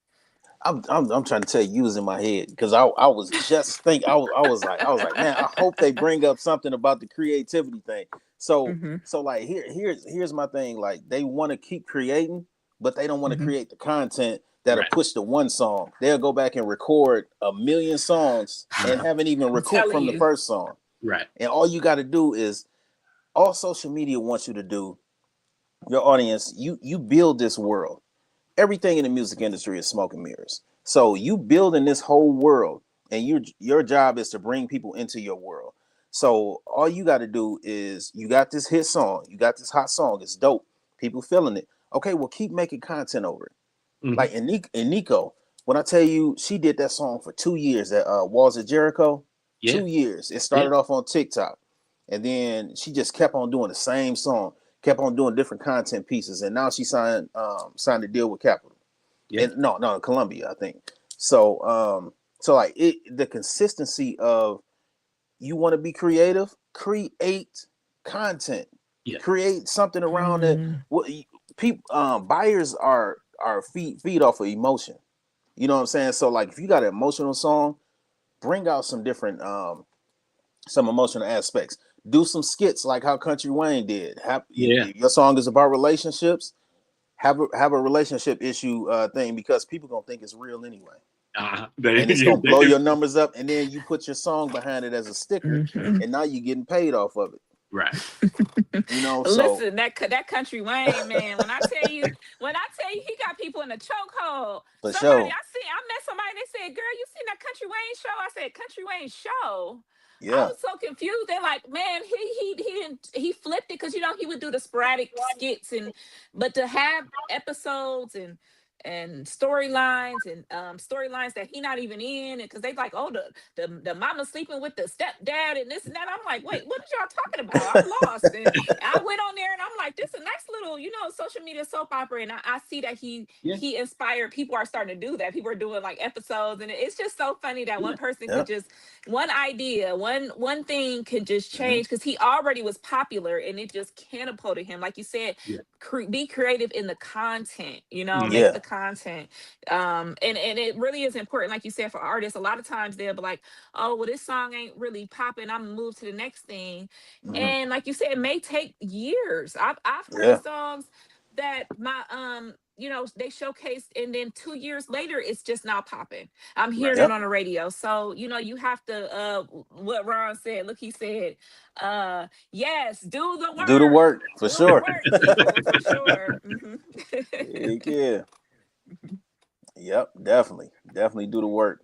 I'm trying to tell you was in my head because I was just think I was like man, I hope they bring up something about the creativity thing. So Mm-hmm. like here's my thing, like they want to keep creating, but they don't want to Mm-hmm. create the content that'll right, push the one song. They'll go back and record a million songs and right, haven't even I'm recouped telling from the you. first song. right. And all you got to do is all social media wants you to do, your audience, you build this world. Everything in the music industry is smoke and mirrors. So you building this whole world, and your job is to bring people into your world. So all you got to do is, you got this hit song, you got this hot song, it's dope, people feeling it. Okay, well, keep making content over it. Hmm. Like in Nico, when I tell you she did that song for 2 years at Walls of Jericho, Yeah, 2 years. It yeah, started off on TikTok, and then she just kept on doing the same song, kept on doing different content pieces, and now she signed a deal with Capitol, yeah, and no, Columbia, I think. So like the consistency of, you want to be creative, create content, yeah. create something around it. Mm. What people buyers are feed off of emotion. You know what I'm saying? So like, if you got an emotional song, bring out some different some emotional aspects. Do some skits like how Country Wayne did. Have, Yeah. if your song is about relationships, have a relationship issue thing, because people gonna think it's real anyway, and it's gonna blow your numbers up. And then you put your song behind it as a sticker, Mhm. and now you're getting paid off of it. Right. You know, so Listen, that Country Wayne man. When I tell you, he got people in a chokehold. for Somebody sure, I met somebody. They said, "Girl, you seen that Country Wayne show?" I said, "Country Wayne show." I yeah, was so confused. They're like, "Man, he flipped it, because he would do the sporadic skits, but to have episodes and storylines, storylines that he not even in, because they like, oh, the mama sleeping with the stepdad and this and that. I'm like, wait, what are y'all talking about? I'm lost. And I went on there and I'm like, this is a nice little, social media soap opera. And I see that Yeah. he inspired, people are starting to do that. People are doing like episodes, and it's just so funny that one person Yeah. could just, one idea, one thing could just Mhm. change, because he already was popular and it just catapulted him. Like you said, Yeah. be creative in the content, Mhm. make Yeah. the content. And it really is important, like you said, for artists. A lot of times they'll be like, oh, well, this song ain't really popping, I'm gonna move to the next thing. Mhm. And like you said, it may take years. I've heard Yeah. songs that my they showcased, and then 2 years later it's just now popping. I'm Right. hearing it Yep. on the radio. So you have to, what Ron said, look, he said, yes, do the Do the work. work for Do the sure. work, people, for sure. Heck yeah. Yep. Definitely do the work.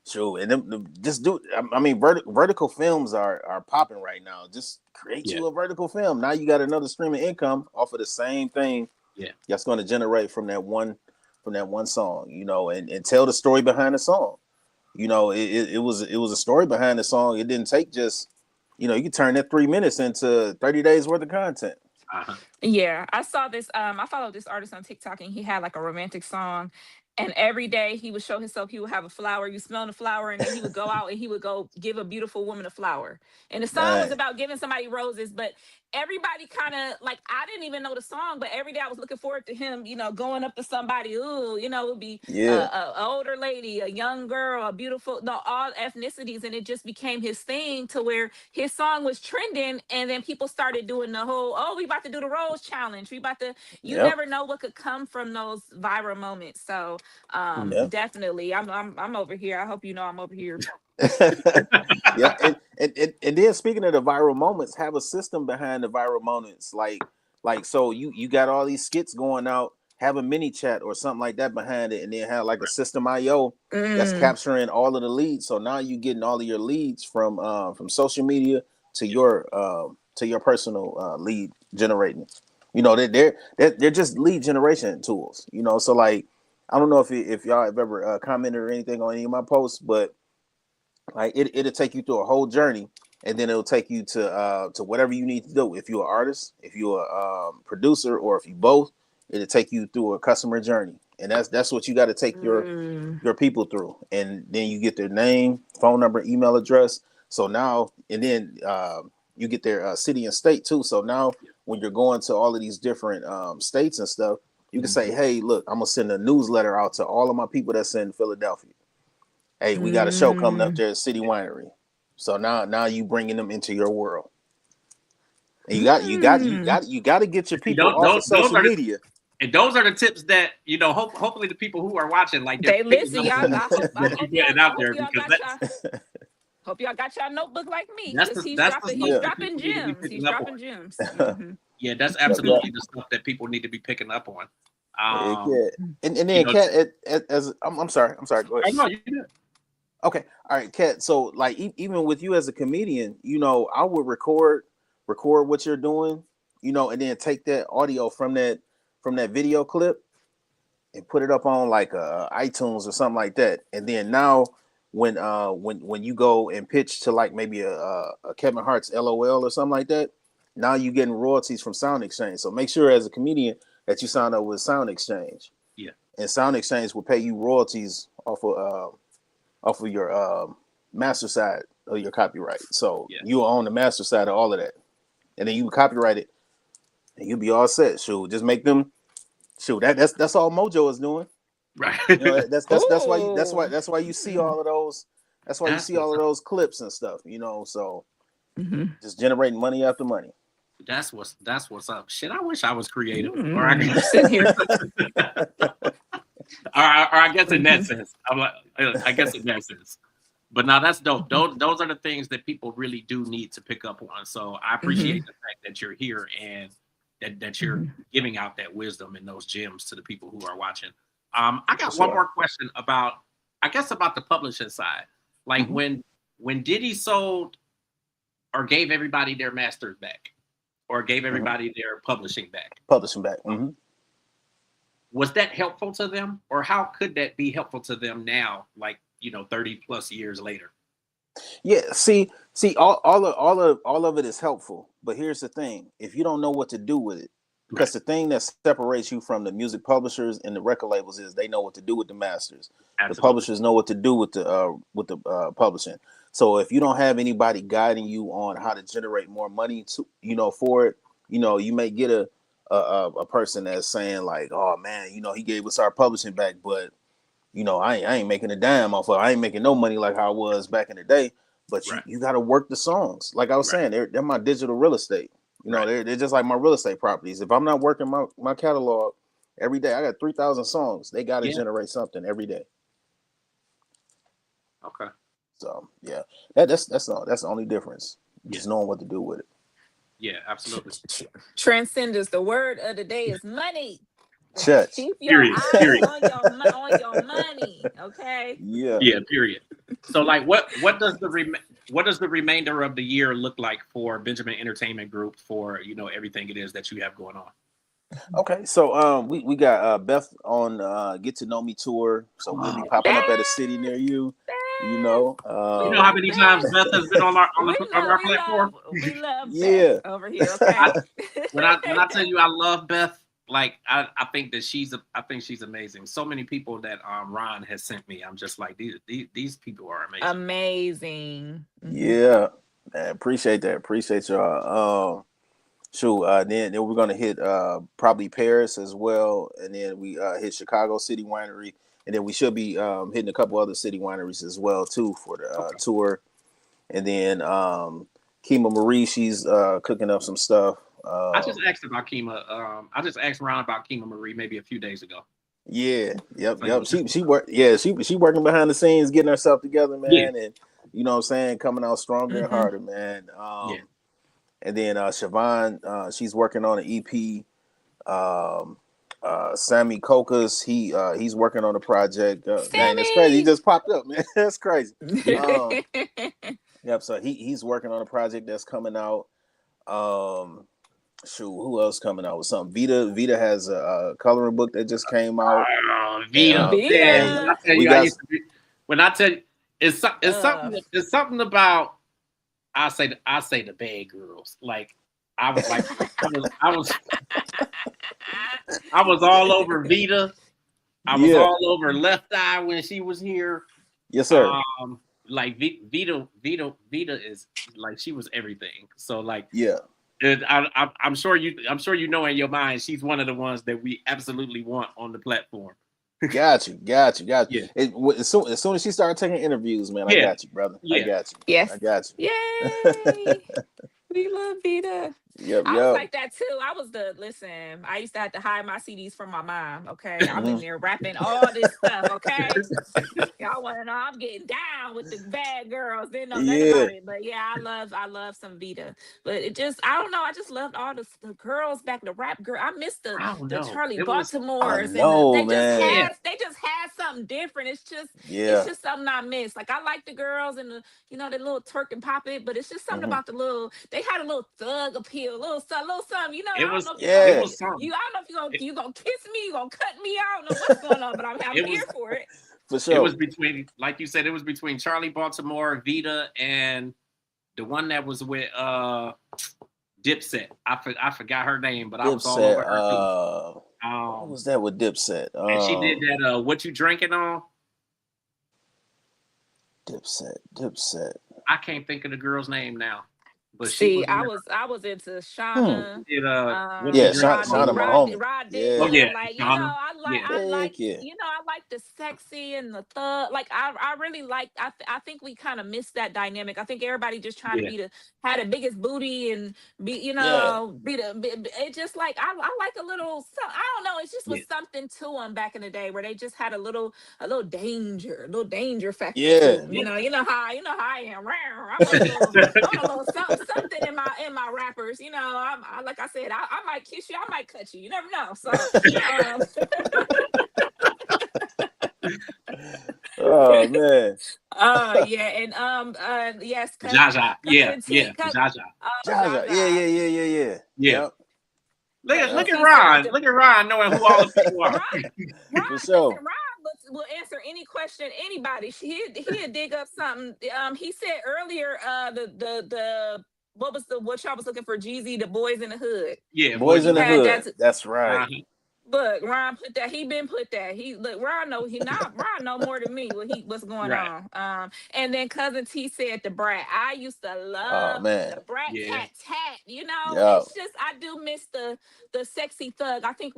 Sure. And then just do. I mean, vertical films are popping right now. Just create Yeah. you a vertical film. Now you got another stream of income off of the same thing. Yeah. That's going to generate from that one song. And tell the story behind the song. It was a story behind the song. It didn't take just, you could turn that 3 minutes into 30 days worth of content. Uh-huh. Yeah, I saw this. I followed this artist on TikTok, and he had like a romantic song. And every day he would show himself, he would have a flower. You smell the flower, and then he would go out and he would go give a beautiful woman a flower. And the song was Dang. about giving somebody roses, but everybody kind of like, I didn't even know the song, but every day I was looking forward to him, going up to somebody. Ooh, it would be Yeah. a older lady, a young girl, a beautiful, no, all ethnicities, and it just became his thing, to where his song was trending, and then people started doing the whole, oh, we about to do the rose challenge. We about to, you Yep. never know what could come from those viral moments. So Mhm. Yep. definitely, I'm over here. I hope I'm over here. Yeah, and then speaking of the viral moments, have a system behind the viral moments. Like so you got all these skits going out, have a mini chat or something like that behind it, and then have like a system IO that's Mm, capturing all of the leads. So now you getting all of your leads from social media to your personal lead generating. They're just lead generation tools. So like I don't know if y'all have ever commented or anything on any of my posts, but like it'll take you through a whole journey, and then it'll take you to whatever you need to do. If you're an artist, if you're a producer, or if you both, it'll take you through a customer journey, and that's what you got to take mm, your people through, and then you get their name, phone number, email address. So now, and then you get their city and state too. So now, when you're going to all of these different states and stuff, you can say, Mhm. hey, look, I'm gonna send a newsletter out to all of my people that's in Philadelphia. Hey, we got a show coming up mm. there at City Winery. So now you bringing them into your world. And Mm. you got to get your See, people off of those social are media. and those are the tips that hopefully the people who are watching, like, they're They picking listen, up y'all. on that you're putting I out hope there, y'all because got y'all. Hope y'all got y'all notebook like me, that's because the he's that's the dropping. stuff He's Yeah. that dropping people need to be gems. He's picking up on. dropping gems. Hmm. Yeah, that's Yeah. absolutely the stuff that people need to be picking up on. Heck Um, yeah. And you then know, Kat, as I'm sorry, go ahead. I know you did. Okay, all right, Kat. So like even with you as a comedian, I would record what you're doing, and then take that audio from that video clip and put it up on like iTunes or something like that. And then now when you go and pitch to like maybe a Kevin Hart's LOL or something like that, now you're getting royalties from Sound Exchange. So make sure as a comedian that you sign up with Sound Exchange, Yeah, and Sound Exchange will pay you royalties off of your master side of your copyright. So yeah, you own the master side of all of that, and then you copyright it, and you'll be all set. Shoot, just make them. Shoot, that's all Mojo is doing. right. That's why you see all of those. That's why you That's see all what's of up. those clips and stuff. So Hmm. just generating money after money. That's what's up. Shit, I wish I was creative, or I, Mm. Sitting here. or I guess in that sense, I'm like, I guess in that sense. But now that's dope. Those are the things that people really do need to pick up on. So I Hmm. appreciate the fact that you're here, and that you're Hmm. giving out that wisdom and those gems to the people who are watching. I For got one sure. more question about, I guess, about the publishing side. Like, Hmm. when Diddy sold or gave everybody their masters back, or gave Hmm. everybody their publishing back, Publishing back. Hmm. was that helpful to them, or how could that be helpful to them now, like, 30 plus years later? Yeah. See, all of it is helpful, but here's the thing: if you don't know what to do with it, Because the thing that separates you from the music publishers and the record labels is they know what to do with the masters. The Absolutely. publishers know what to do with the publishing. So if you don't have anybody guiding you on how to generate more money to for it, you may get a person that's saying like, oh man, he gave us our publishing back, but I ain't making a dime off of it. I ain't making no money like how I was back in the day. But Right. you got to work the songs. Like I was Right. saying, they're my digital real estate. Right. They're just like my real estate properties. If I'm not working my catalog every day, I got 3,000 songs. They got to Yeah. generate something every day. Okay. So yeah, that's the only difference. Just Yeah. knowing what to do with it. Yeah. Absolutely. Transcenders. The word of the day is money. Church. Keep your Period. eyes Period. on your money. Okay. Yeah. Yeah. Period. So, like, what does the remainder of the year look like for Benjamin Entertainment Group for everything it is that you have going on? Okay, so we got Beth on Get to Know Me tour, so we'll be popping up at a city near you. You know, We You know how love many times Beth. Beth has been on our We platform? love yeah, Beth over here. Okay. When I tell you I love Beth, like I think that I think she's amazing. So many people that Ron has sent me, I'm just like these people are amazing. Amazing. yeah. Man, appreciate that. Appreciate y'all. Sure. Then we're gonna hit probably Paris as well, and then we hit Chicago City Winery, and then we should be hitting a couple other city wineries as well too for the Okay. tour. And then Kima Marie, she's cooking up some stuff. I just asked about Kima. I just asked Ron about Kima Marie maybe a few days ago. Yeah, yep. So, She work. Yeah, she working behind the scenes, getting herself together, yeah, man, and you know what I'm saying, coming out stronger and harder, man. yeah. And then Siobhan, she's working on an EP. Um, Sammy Kokas, he's working on a project. Dang, that's crazy. He Sammy. just popped up, man. That's crazy. Yeah. Yep. So he's working on a project that's coming out. Shoot, who else coming out with something? Vita has a coloring book that just came out. And, Vita, man. When Vita. I tell we you, I got used to be. When I tell you, it's something about. I say the bad girls. Like I was like I was all over Vita. I was all over Left Eye when she was here. Yes, sir. Like Vita is like she was everything. So like yeah. I'm sure you know in your mind she's one of the ones that we absolutely want on the platform. Got you. Yeah. As soon as she started taking interviews, man, I got you, brother. Yeah. I got you. Yes. I got you. Yay. We love Vita. Yep. I was like that too. I used to have to hide my CDs from my mom. Okay. I'm in there rapping all this stuff. Okay. Y'all want to know I'm getting down with the bad girls. Didn't know nothing about it. But yeah, I love some Vita. But I don't know. I just loved all the girls back, the rap girl. I missed the Charlie Baltimore's. They just had something different. It's just something I miss. Like I like the girls and the little twerk and pop it, but it's just something about they had a little thug appeal, a little something. I don't know if you're gonna kiss me, you're gonna cut me. I don't know what's going on, but I'm here for it. For sure. It was between, like you said, it was between Charlie Baltimore, Vita, and the one that was with Dipset. I forgot her name, but I was all over her too. What was that with Dipset? And she did that What You Drinking On? Dipset. I can't think of the girl's name now. But I was into Shauna. Shauna Mahoney. Rod Oh yeah, I like the sexy and the thug. Like I really like. I think we kind of missed that dynamic. I think everybody just trying to have the biggest booty and be it just like I like a little. I don't know. It just was something to them back in the day where they just had a little danger factor to them. You know how I am. I'm a little something in my rappers. I like I said, I might kiss you, I might cut you. You never know. So oh man. Yes. Jaja. Jaja. Jaja. Yeah. Look at Ron. Look at Ron knowing who all the people are. Ron, Ron will answer any question, anybody. He'll dig up something. He said earlier, what y'all was looking for? Jeezy, the Boys in the Hood. Yeah, Boys boys in in You the the had Hood. that. That's right. uh-huh. Look, Ron put that. He been put that. He look. Ron know he not. Ron know more than me. What's going Right. on? And then cousin T said the brat. I used to Oh love man. the brat Yeah. tat tat. You know, Yeah. it's just I do miss the sexy thug. I think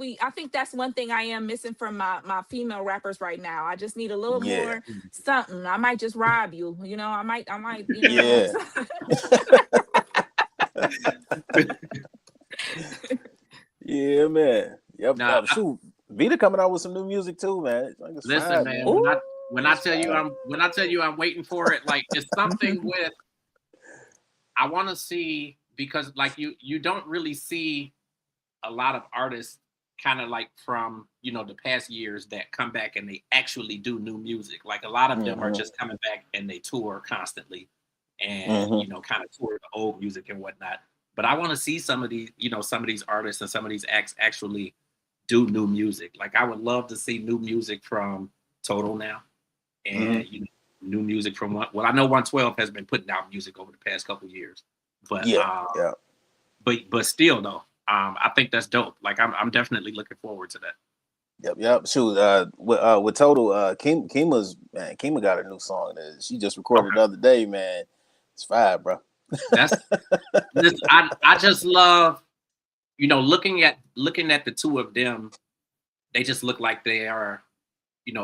that's one thing I am missing from my female rappers right now. I just need a little Yeah. more something. I might just rob you. You know, I might. You know. Yeah. Yeah, man. Yep. Nah, Shoot, Vita coming out with some new music too, man. Like it's listen, fine, man. man. Ooh. It's fine. When I tell you I'm waiting for it, like it's something with I want to see because like you don't really see a lot of artists kind of like from the past years that come back and they actually do new music. Like a lot of them are Mm-hmm. just coming back and they tour constantly and Mm-hmm. kind of tour the old music and whatnot. But I want to see some of these some of these artists and some of these acts actually do new music. Like I would love to see new music from Total now Mm-hmm. and new music from well I know 112 has been putting out music over the past couple years, but Yeah. Yeah. but still though, I think that's dope. Like I'm definitely looking forward to that. Yep. Yep. Shoot. With Total, Kima got a new song that she just recorded Okay, the other day, man. It's fire, bro. that's this. I just love looking at the two of them. They just look like they are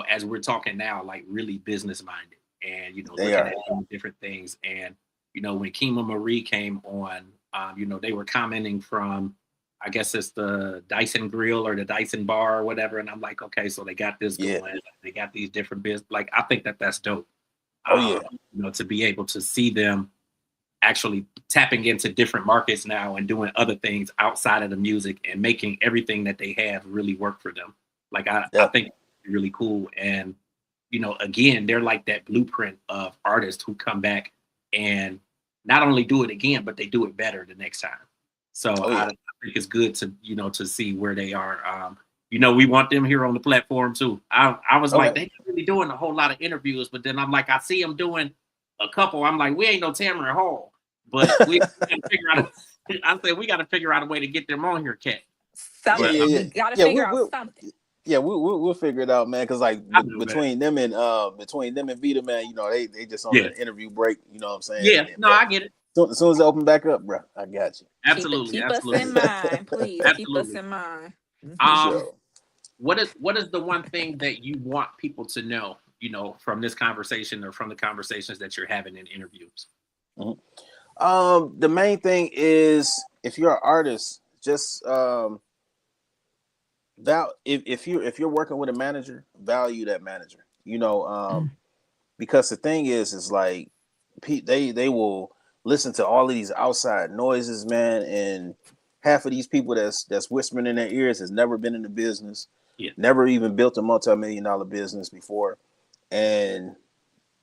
as we're talking now, like really business minded and They looking are. at different things. And when Kima Marie came on, they were commenting from, I guess it's the Dyson Grill or the Dyson Bar or whatever. And I'm like, okay, so they got this Yeah. going. They got these different business. Like I think that's dope. Oh yeah. To be able to see them actually tapping into different markets now and doing other things outside of the music and making everything that they have really work for them. Like I Yeah. think it's really cool. And again, they're like that blueprint of artists who come back and not only do it again, but they do it better the next time. So Oh I yeah. think it's good to to see where they are. We want them here on the platform too. I was like, Okay. they not really doing a whole lot of interviews, but then I'm like, I see them doing a couple. I'm like, we ain't no Tamara Hall, but we gotta figure out. I said we got to figure out a way to get them on here, Cat. Yeah. But Yeah. Something Yeah. we got to Yeah. figure out something. Yeah, we'll figure it out, man. Because like I know, man. between them and Vita, man, they just on Yeah, an interview break. You know what I'm saying? yeah. No, But I get it. as soon as they open back up, bro, I got you Absolutely, Keep us absolutely, in mind, please. Keep us absolutely. in mind. for Um, sure. what is the one thing that you want people to know, from this conversation or from the conversations that you're having in interviews? Mhm. The main thing is if you're an artist, just if you're working with a manager, value that manager. Because the thing is like they will listen to all of these outside noises, man, and half of these people that's whispering in their ears has never been in the business, Yeah. never even built a multi-million-dollar business before, and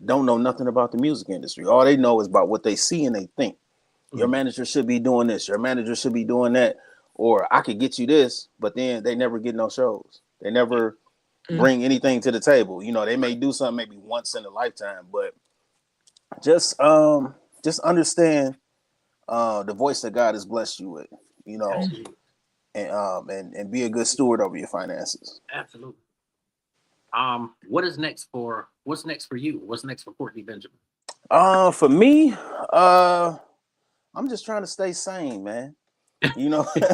don't know nothing about the music industry. All they know is about what they see and they think. Your Mhm. manager should be doing this. Your manager should be doing that. Or I could get you this, but then they never get no shows. They Yeah. never Mm. bring anything to the table. They may do something maybe once in a lifetime, but just understand the voice that God has blessed you with, you know, Absolutely, and be a good steward over your finances. absolutely. What's next for you? What's next for Courtney Benjamin? For me, I'm just trying to stay sane, man. You know, yeah,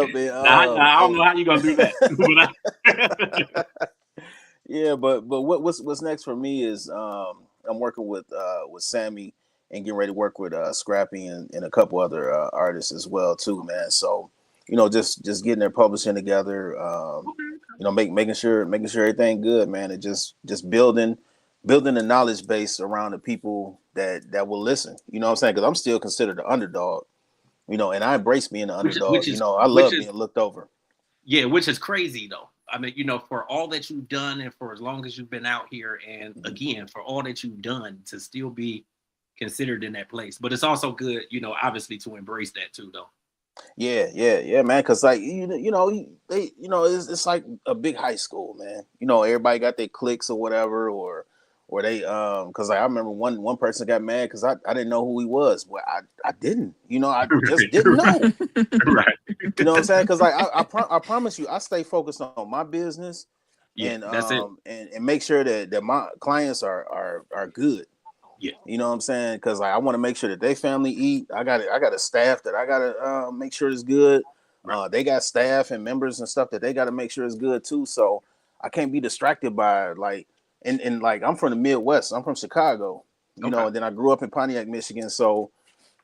man. I don't know how you're gonna do that, Yeah, but what's next for me is I'm working with Sammy and getting ready to work with Scrappy and a couple other artists as well too, man. So just getting their publishing together, making sure everything good, man, and just building a knowledge base around the people that will listen. You know what I'm saying? Because I'm still considered the underdog, and I embrace being the underdog. I which love is being looked over. yeah, which is crazy though. I mean, for all that you've done and for as long as you've been out here, and Mhm. again, for all that you've done to still be considered in that place. But it's also good, obviously to embrace that too, though. Yeah, man. Because like it's like a big high school, man. Everybody got their cliques or whatever, or or they because like, I remember one person got mad because I didn't know who he was. Well, I didn't, I just didn't know. Right. You know what I'm saying? Because like I promise you, I stay focused on my business Yeah, that's it. and make sure that my clients are good. Yeah. You know what I'm saying? Because like I want to make sure that they family eat. I got a staff that I gotta make sure is good. Right. They got staff and members and stuff that they got to make sure is good too. So I can't be distracted by like and like I'm from the Midwest. I'm from Chicago. Okay. And then I grew up in Pontiac, Michigan. So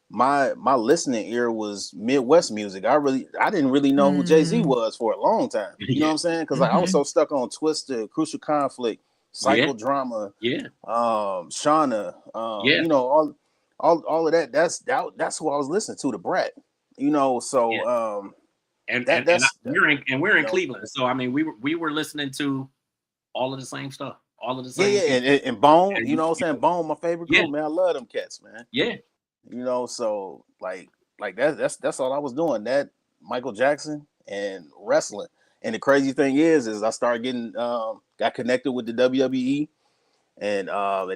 my listening ear was Midwest music. I didn't really know who Jay-Z was for a long time. You know Yeah. what I'm saying? Because like I was so stuck on Twisted, Crucial Conflict, Yeah. Psychodrama, Yeah. Shauna, Yeah. all of that. That's who I was listening to, the Brat. Yeah. So And that and, and I, that's we're in you know Cleveland, so I mean we were listening to all of the same stuff, all of the yeah, same yeah, people. and Bone, And you know what I'm saying? Bone, my favorite yeah, group, man. I love them cats, man. yeah, So like that's all I was doing. That Michael Jackson and wrestling. And the crazy thing is I started getting got connected with the WWE and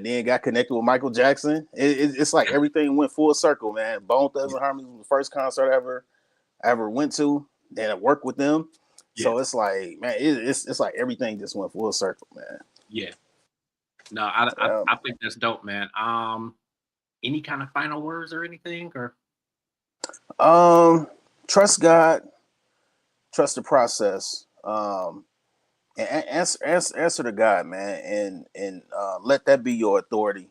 then got connected with Michael Jackson. It's like everything went full circle, man. Bone Thugs and Harmony was the first concert I ever went to, and I worked with them. yeah, So it's like, man, it's like everything just went full circle, man. yeah. No, I think that's dope, man. Any kind of final words or anything, or Trust God, trust the process, and answer to God, man, and let that be your authority,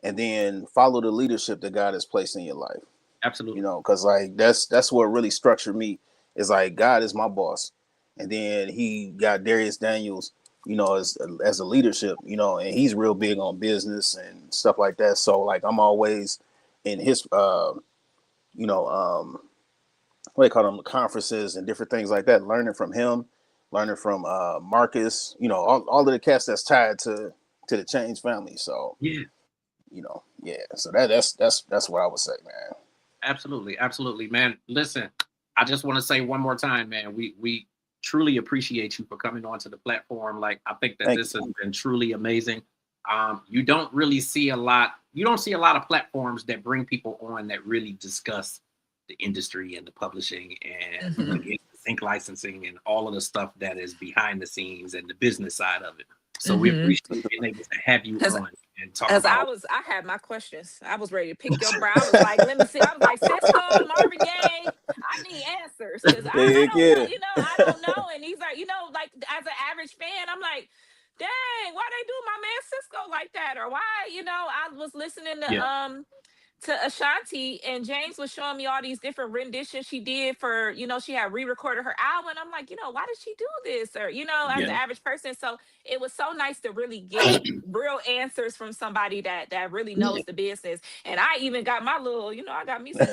and then follow the leadership that God has placed in your life. absolutely, Because like that's what really structured me. Is like God is my boss, and then He got Darius Daniels, as a leadership, and he's real big on business and stuff like that. So like I'm always in his, what they call them, conferences and different things like that, learning from him, learning from Marcus, all of the cats that's tied to the Change family. So yeah, yeah. So that's what I would say, man. absolutely, absolutely, man. Listen, I just want to say one more time, man. We truly appreciate you for coming onto the platform. Like, I think that Thank this has you. been truly amazing. You don't really see a lot. You don't see a lot of platforms that bring people on that really discuss the industry and the publishing and the sync licensing and all of the stuff that is behind the scenes and the business side of it. So we appreciate being able to have you on and talk As about. I had my questions. I was ready to pick your brain. I was like, let me see. I was like, Cisco, Marvin Gaye. I need answers because I Heck don't know. yeah. I don't know. And he's like, like as an average fan, I'm like, dang, why they do my man Cisco like that? Or why, I was listening Yeah, to Ashanti, and James was showing me all these different renditions she did for, she had re-recorded her album. And I'm like, why did she do this? Or, as yeah, the average person. So it was so nice to really get real answers from somebody that really knows the business. And I even got my little, I got me some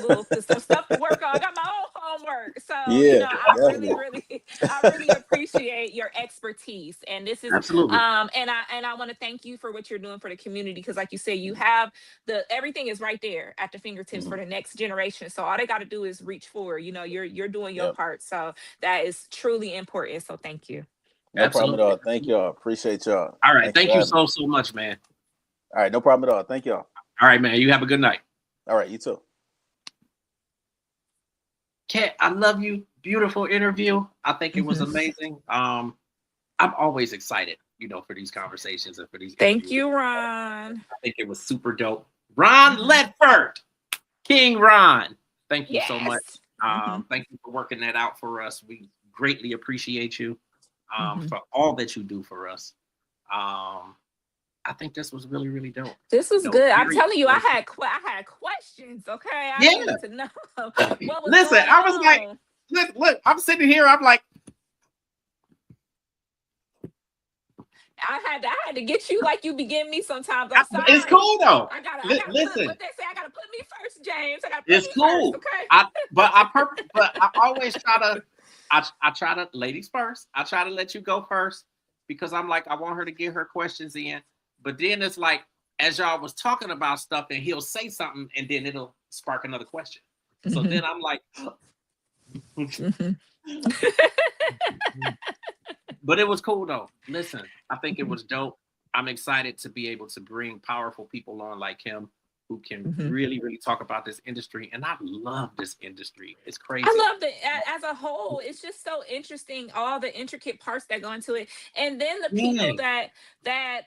stuff to work on. I got my own homework. So, Yeah, I really, definitely. really, I really appreciate your expertise. And this is absolutely. and I want to thank you for what you're doing for the community. Because like you said, you have everything is right there at the fingertips for the next generation. So all they got to do is reach forward. You're doing your Yep. part. So that is truly important. So thank you. No problem at Absolutely. all. Thank y'all. Appreciate y'all. All right. Thanks for Thank you having me. so much, man. All right, no problem at all. Thank y'all. All right, man. You have a good night. All right, you too. Kat, I love you. Beautiful interview. I think it was amazing. I'm always excited, for these conversations and for these Thank interviews. you, Ron. I think it was super dope. Ron Ledford, King Ron. Thank you so much. Thank you for working that out for us. We greatly appreciate you for all that you do for us. I think this was really, really dope. This was good. I'm telling you, I had questions. Okay, I needed to know what was Listen, going I was on. like, look, I'm sitting here. I'm like, I had to get you like you begin me sometimes. I'm sorry. It's cool though. I gotta listen. what they say. I gotta put me first, James. I gotta put It's me cool. first, okay? But I always try to. I try to, ladies first. I try to let you go first because I'm like, I want her to get her questions in. But then it's like, as y'all was talking about stuff, and he'll say something, and then it'll spark another question. So then I'm like, but it was cool though. Listen, I think it was dope. I'm excited to be able to bring powerful people on like him who can Mhm. really, really talk about this industry. And I love this industry. It's I crazy. love as a whole. It's just so interesting, all the intricate parts that go into it, and then the people Yeah, that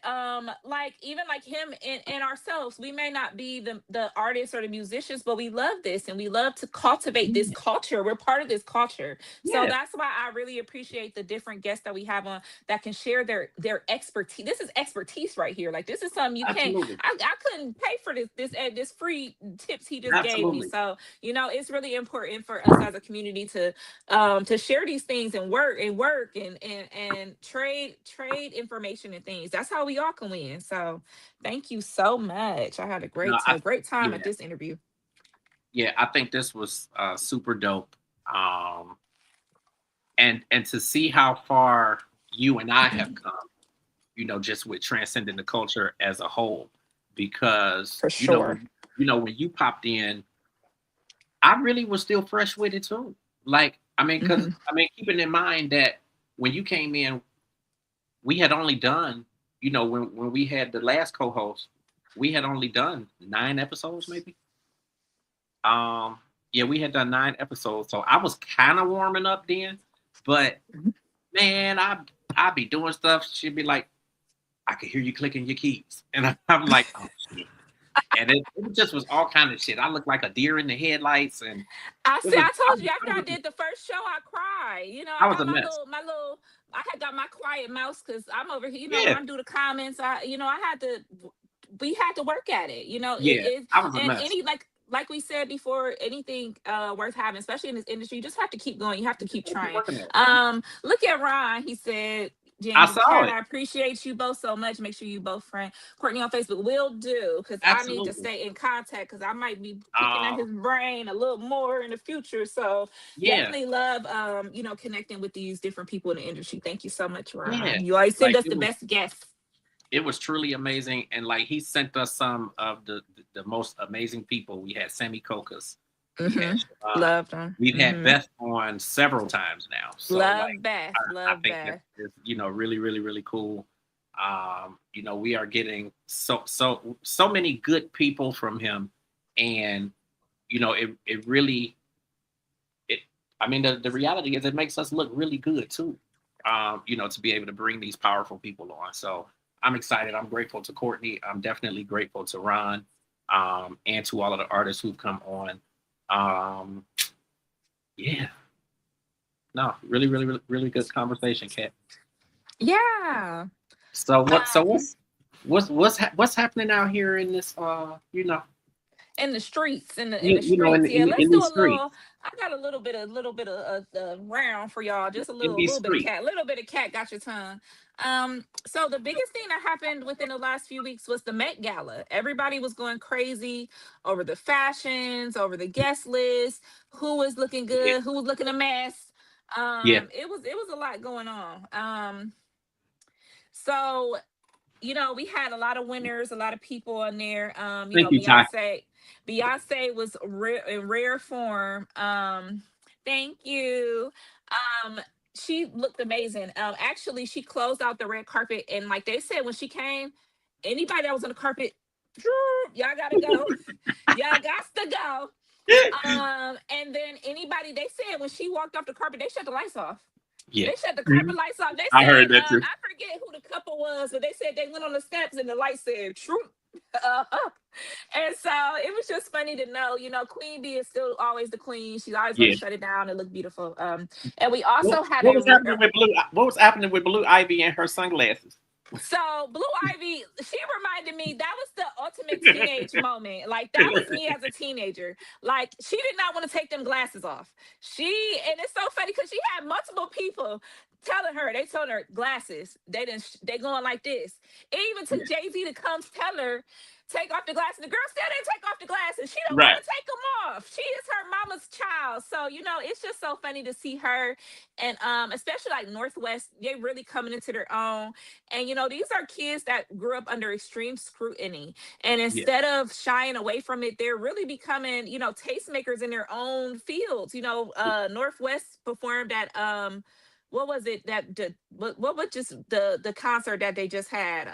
like even like him and ourselves. We may not be the artists or the musicians, but we love this and we love to cultivate this yeah, culture. We're part of this culture, so yeah, that's why I really appreciate the different guests that we have on that can share their expertise. This is expertise right here. Like this is something you can't. absolutely. I couldn't pay for this free tips he just gave me. Absolutely. So it's really important for us as a community to share these things and work and trade information and things. That's how we all can win. So thank you so much. I had a No, great time at yeah, this interview. yeah, I think this was super dope. Um, and to see how far you and I have come, just with transcending the culture as a whole, because For sure. when you popped in, I really was still fresh with it too. Like, Hmm. keeping in mind that when you came in, we had only done, when we had the last co-host, we had only done 9 episodes, maybe. Um, yeah, we had done 9 episodes, so I was kind of warming up then. But man, I'd be doing stuff. She'd be like, "I could hear you clicking your keys," and I'm like, "Oh shit!" And it just was all kind of shit. I looked like a deer in the headlights, and I it see. was I I told was, you I after I was, did the first show, I cried. I I was got a mess. my little. I had got my quiet mouse because I'm over here. When Yeah, I do the comments, I had to. We had to work at it. It yeah, is, I was a and mess. like we said before, anything worth having, especially in this industry, you just have to keep going. You have to keep Keep trying. working at it. Look at Ron. He said, I James and saw Kat, it. I appreciate you both so much. Make sure you both friend Courtney on Facebook. Will do, because I need to Absolutely. stay in contact because I might be picking at Um, his brain a little more in the future. So yeah, definitely love connecting with these different people in the industry. Thank you so much, yeah. Ron. You always send Like us the best guests. it was truly amazing, and like he sent us some of the most amazing people. We had Sammy Kokas, we had Hmm. Siobhan, Love them. we've had Hmm. Beth on several times now. So like Love Beth. I Love think that Beth. is really really really cool. We are getting so many good people from him, and it really it. I mean the reality is it makes us look really good too. To be able to bring these powerful people on. So I'm excited. I'm grateful to Courtney. I'm definitely grateful to Ron, and to all of the artists who've come on. Um, yeah, no, really, really, really, really good conversation, Kat. Yeah. So what? So Um, what's happening out here in this? in the streets, in the In streets. Yeah, let's in do these a little. streets, I got a little bit of round for y'all. Just a in these little bit of streets. cat, little bit of cat got your tongue. So the biggest thing that happened within the last few weeks was the Met Gala. Everybody was going crazy over the fashions, over the guest list, who was looking Yeah, good, who was looking a mess. yeah. It was a lot going on. So we had a lot of winners, a lot of people on there. Thank you, Ty. Beyonce was in rare form. Thank you. Um, she looked amazing. Actually, she closed out the red carpet, and like they said when she came, anybody that was on the carpet, y'all gotta go. Y'all got to go. And then anybody they said when she walked off the carpet, they shut the lights off. Yeah, They shut the carpet lights off. They I heard said, that too. I forget who the couple was, but they said they went on the steps and the light said "Truth." Uh, and so it was just funny to know, Queen Bee is still always the queen. She's always going Yeah. to shut it down and look beautiful. And we also had What was happening with Blue? What was happening with Blue Ivy and her sunglasses? so Blue Ivy, she reminded me that was the ultimate teenage moment. Like that was me as a teenager. Like she did not want to take them glasses off. And it's so funny because she had multiple people telling her, they told her glasses. They didn't. They going like this. It even Yeah. took Jay-Z to come tell her take off the glasses. The girl still didn't take off the glasses. She don't want Right. to take them off. She is her mama's child. So it's just so funny to see her, and especially like Northwest, they really coming into their own. And these are kids that grew up under extreme scrutiny. And Yeah. instead of shying away from it, they're really becoming, tastemakers in their own fields. Northwest performed at what was it that what was just the concert that they just had?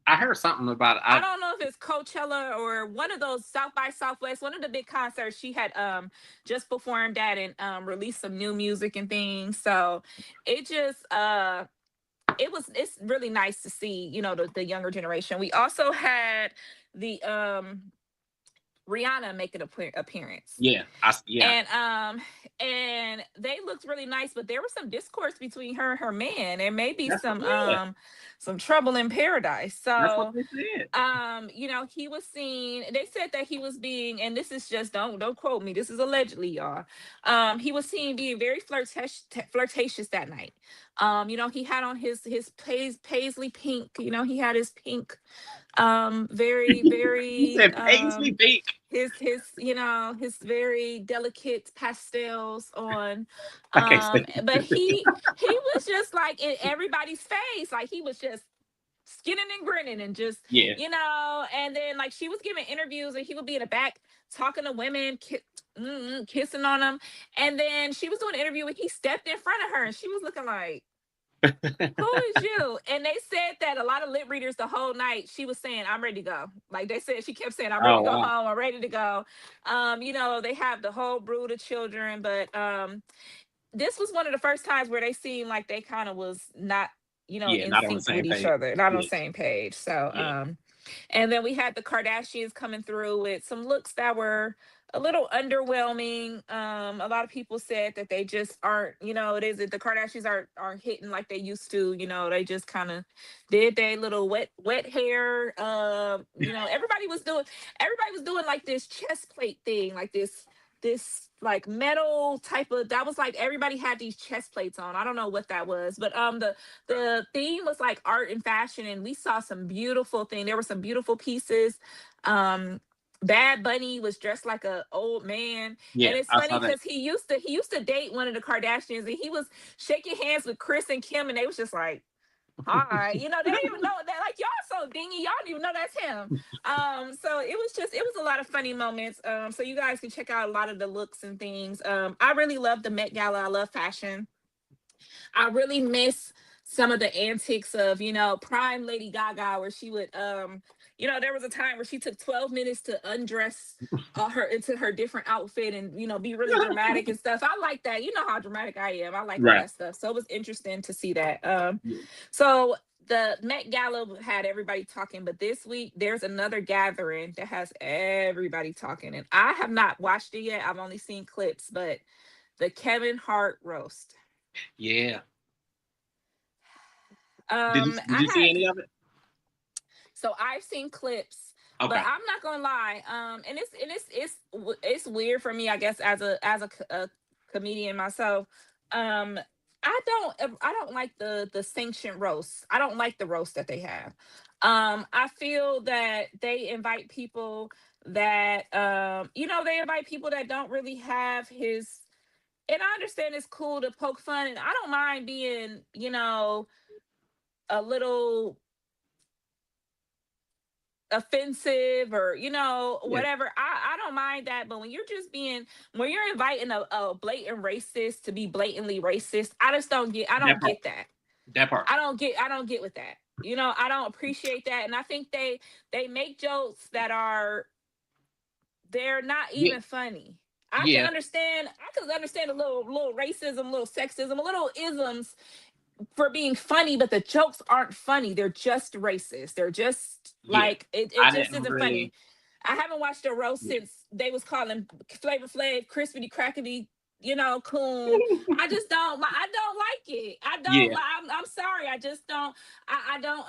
I heard something about it. I don't know if it's Coachella or one of those South by Southwest, one of the big concerts she had just performed at and released some new music and things. So it just it's really nice to see, you know, the younger generation. We also had the Rihanna make an appearance. Yeah. And they looked really nice, but there was some discourse between her and her man, and maybe That's what, yeah, some trouble in paradise. that's what So they said. you know, he was seen, they said that he was being, and this is just, don't quote me, this is allegedly, y'all. He was seen being very flirtatious that night. You know, he had on his paisley pink, you know, he had his pink, very You very said Paisley Peak. his you know, his very delicate pastels on. Okay, so But he was just like in everybody's face, like he was just skinning and grinning and just, yeah. you know. And then like she was giving interviews and he would be in the back talking to women, kissing on them. And then she was doing an interview and he stepped in front of her and she was looking like, who is you? And they said that a lot of lip readers the whole night, she was saying, I'm ready to go. Like they said, she kept saying, I'm ready Oh to go wow. home, I'm ready to go. You know, they have the whole brood of children, but this was one of the first times where they seemed like they kind of was not, you know, Yeah, in not on the sync with same each page. other, not on the Yeah, same page. So yeah. and then we had the Kardashians coming through with some looks that were a little underwhelming. A lot of people said that they just aren't, you know, it is that the Kardashians aren't hitting like they used to. You know, they just kind of did their little wet hair. You know, everybody was doing like this chest plate thing, like this like metal type of, that was like everybody had these chest plates on. I don't know what that was, but the theme was like art and fashion, and we saw some beautiful thing. There were some beautiful pieces. um Bad Bunny was dressed like a old man, Yeah, and it's I funny saw that. because he used to date one of the Kardashians, and he was shaking hands with Chris and Kim, and they was just like, hi, you know, they didn't even know that, like, y'all so dingy, y'all don't even know that's him. So it was a lot of funny moments. So you guys can check out a lot of the looks and things. I really love the Met Gala. I love fashion. I really miss some of the antics of, you know, prime Lady Gaga, where she would, you know, there was a time where she took 12 minutes to undress her into her different outfit and, you know, be really dramatic and stuff. I like that. You know how dramatic I am. I like all Right. that stuff. So it was interesting to see that. Yeah. So the Met Gala had everybody talking, but this week there's another gathering that has everybody talking. And I have not watched it yet. I've only seen clips, but the Kevin Hart roast. Yeah. Did you I see had any of it? So I've seen clips, but Okay. I'm not gonna lie. It's weird for me, I guess, as a comedian myself. Um, I don't like the sanctioned roast. I don't like the roast that they have. I feel that they invite people that you know, they invite people that don't really have his. And I understand it's cool to poke fun, and I don't mind being, you know, a little offensive or, you know, Yeah. whatever. I don't mind that, but when you're just being, when you're inviting a blatant racist to be blatantly racist, I That don't part. get that. That part. I don't get with that. You know, I don't appreciate that. And I think they make jokes that are, they're not Yeah. even funny. Yeah. I could understand a little racism, a little sexism, a little isms for being funny, but the jokes aren't funny. They're just racist. They're just Yeah. like, it I just didn't isn't funny. really. I haven't watched a roast Yeah. since they was calling Flavor Flav crispity crackety, you know, coon. I don't like it. I don't Yeah. like, I'm sorry. I just don't, I don't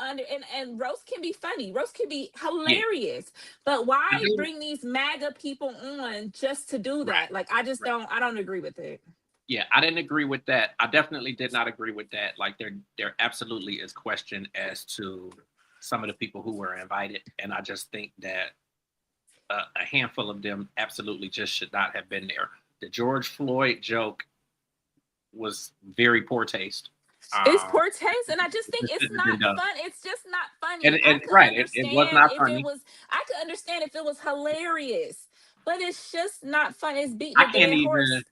and roast can be funny. Roast can be Yeah. hilarious. But I why do. bring these MAGA people on just to do Right. that? Like, I just Right. I don't agree with it. Yeah, I didn't agree with that. I definitely did not agree with that. Like there absolutely is question as to some of the people who were invited, and I just think that a handful of them absolutely just should not have been there. The George Floyd joke was very poor taste. It's Um, poor taste, and I just it think just it's shouldn't have been not done. fun. It's just not And, funny. and right, it was not funny. I could understand if it was hilarious, but it's just not fun. It's beating I a can't dead even. horse.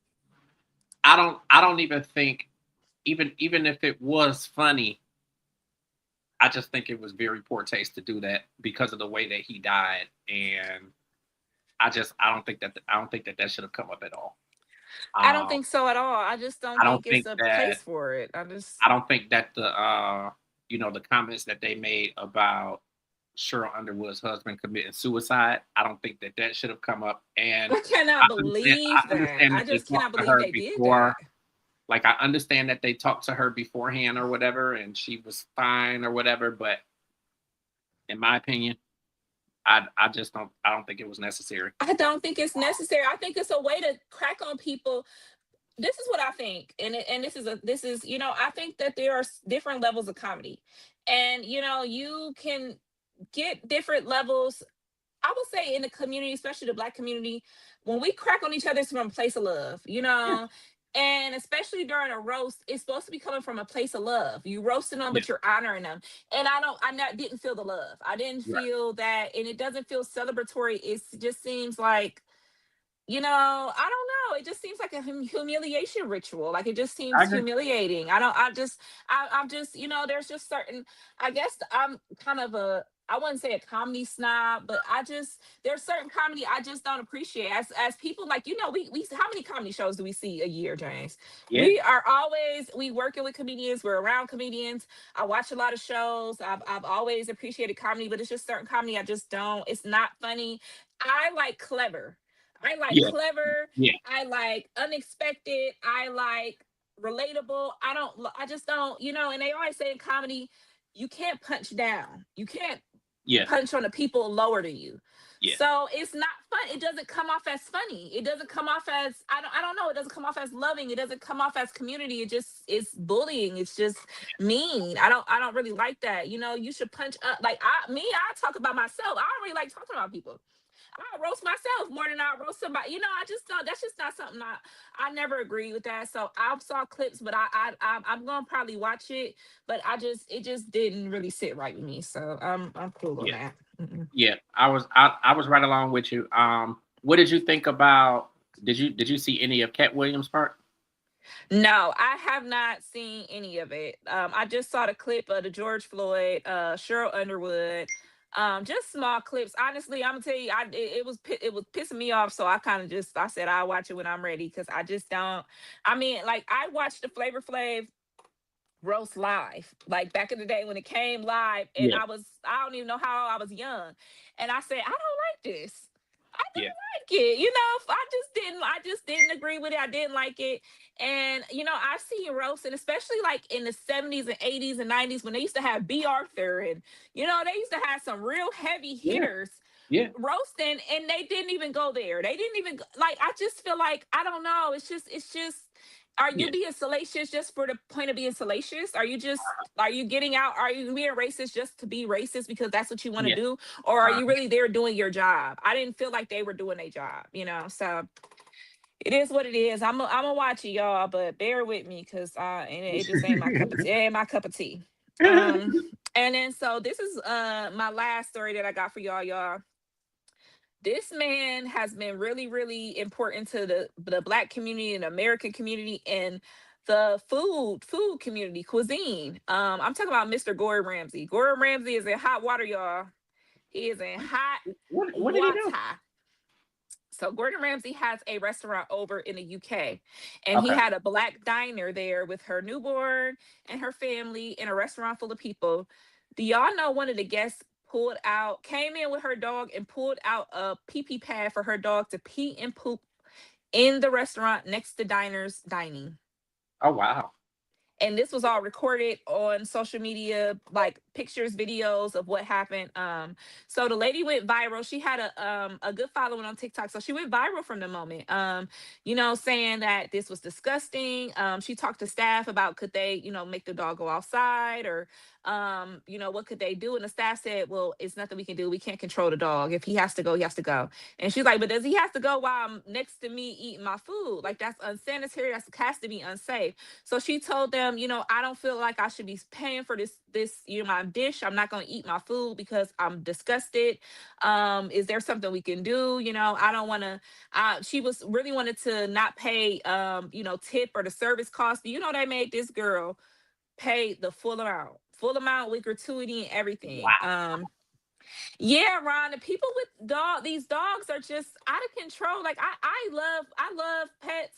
I don't even think, even if it was funny, I just think it was very poor taste to do that because of the way that he died, and I don't think that that should have come up at all. I don't Um, think so at all. I just don't I don't think it's think a place that for it. I just I don't think that the the comments that they made about Cheryl Underwood's husband committing suicide, I don't think that that should have come up. And I cannot believe I that. understand I that they just cannot talked to believe her they did before. that. Like, I understand that they talked to her beforehand or whatever, and she was fine or whatever. But in my opinion, I don't think it was necessary. I don't think it's necessary. I think it's a way to crack on people. This is what I think, and this is I think that there are different levels of comedy, and you can get different levels. I would say in the community, especially the Black community, when we crack on each other, it's from a place of love, Yeah, and especially during a roast, it's supposed to be coming from a place of love. You roasting them, yeah, but you're honoring them. And didn't feel the love. I didn't right. feel that, and it doesn't feel celebratory. It just seems like I don't know. It just seems like a humiliation ritual. Like it just I seems agree. humiliating. I don't. I'm just. There's just certain. I guess I'm kind of a. I wouldn't say a comedy snob, but there's certain comedy I just don't appreciate. As people like we how many comedy shows do we see a year, James? Yeah, We working with comedians. We're around comedians. I watch a lot of shows. I've always appreciated comedy, but it's just certain comedy I just don't. It's not funny. I like clever. I like yeah, clever. yeah, I like unexpected. I like relatable. I just don't, and they always say in comedy, you can't punch down. You can't yeah, punch on the people lower than you. yeah, So it's not fun. It doesn't come off as funny. It doesn't come off as I don't know. It doesn't come off as loving. It doesn't come off as community. It's bullying. It's just mean. I don't really like that. You should punch up like I talk about myself. I don't really like talking about people. I roast myself more than I roast somebody. I just don't. That's just not something I never agree with that. So I saw clips, but I'm gonna probably watch it. But it just didn't really sit right with me. So I'm cool on yeah, that. Mm-mm. yeah. I was right along with you. What did you think about? Did you see any of Cat Williams' part? No, I have not seen any of it. I just saw the clip of the George Floyd, Cheryl Underwood, just small clips. Honestly, I'm gonna tell you, it was pissing me off. So I said I'll watch it when I'm ready because I just don't. I mean, like I watched the Flavor Flav roast live, like back in the day when it came live, and Yeah, I don't even know how I was young, and I said I don't like this. I yeah, don't like it. I just didn't agree with it. I didn't like it. And I've seen roast, and especially like in the 70s and 80s and 90s when they used to have B. Arthur, and they used to have some real heavy yeah, hitters yeah, roasting, and they didn't even go there. They didn't even like. I just feel like I don't know. It's just. Are you yeah, being salacious just for the point of being salacious? Are you getting out? Are you being racist just to be racist because that's what you want to yeah. do? Or are Uh, you really there doing your job? I didn't feel like they were doing their job. So it is what it is. I'm gonna watch it, y'all, but bear with me because and it just ain't my cup of tea. It ain't my cup of tea. Um, and then so this is my last story that I got for y'all. This man has been really, really important to the Black community and American community and the food community cuisine. I'm talking about Mr. Gordon Ramsay. Gordon Ramsay is in hot water, y'all. He is in hot what did he do? water. So Gordon Ramsay has a restaurant over in the UK, and he Okay. had a Black diner there with her newborn and her family in a restaurant full of people. Do y'all know one of the guests came in with her dog and pulled out a pee pee pad for her dog to pee and poop in the restaurant next to diners dining? Oh wow. And this was all recorded on social media, like pictures, videos of what happened. So the lady went viral. She had a good following on TikTok, so she went viral from the moment. Saying that this was disgusting. She talked to staff about could they make the dog go outside, or what could they do? And the staff said, well, it's nothing we can do. We can't control the dog. If he has to go, he has to go. And she's like, but does he have to go while I'm next to me eating my food? Like that's unsanitary. That's has to be unsafe. So she told them I don't feel like I should be paying for this, my dish. I'm not going to eat my food because I'm disgusted. Is there something we can do? I don't want to, she was really wanted to not pay, tip or the service cost. They made this girl pay the full amount with gratuity and everything. Wow. Yeah, Ron, the people with these dogs are just out of control. Like I love pets.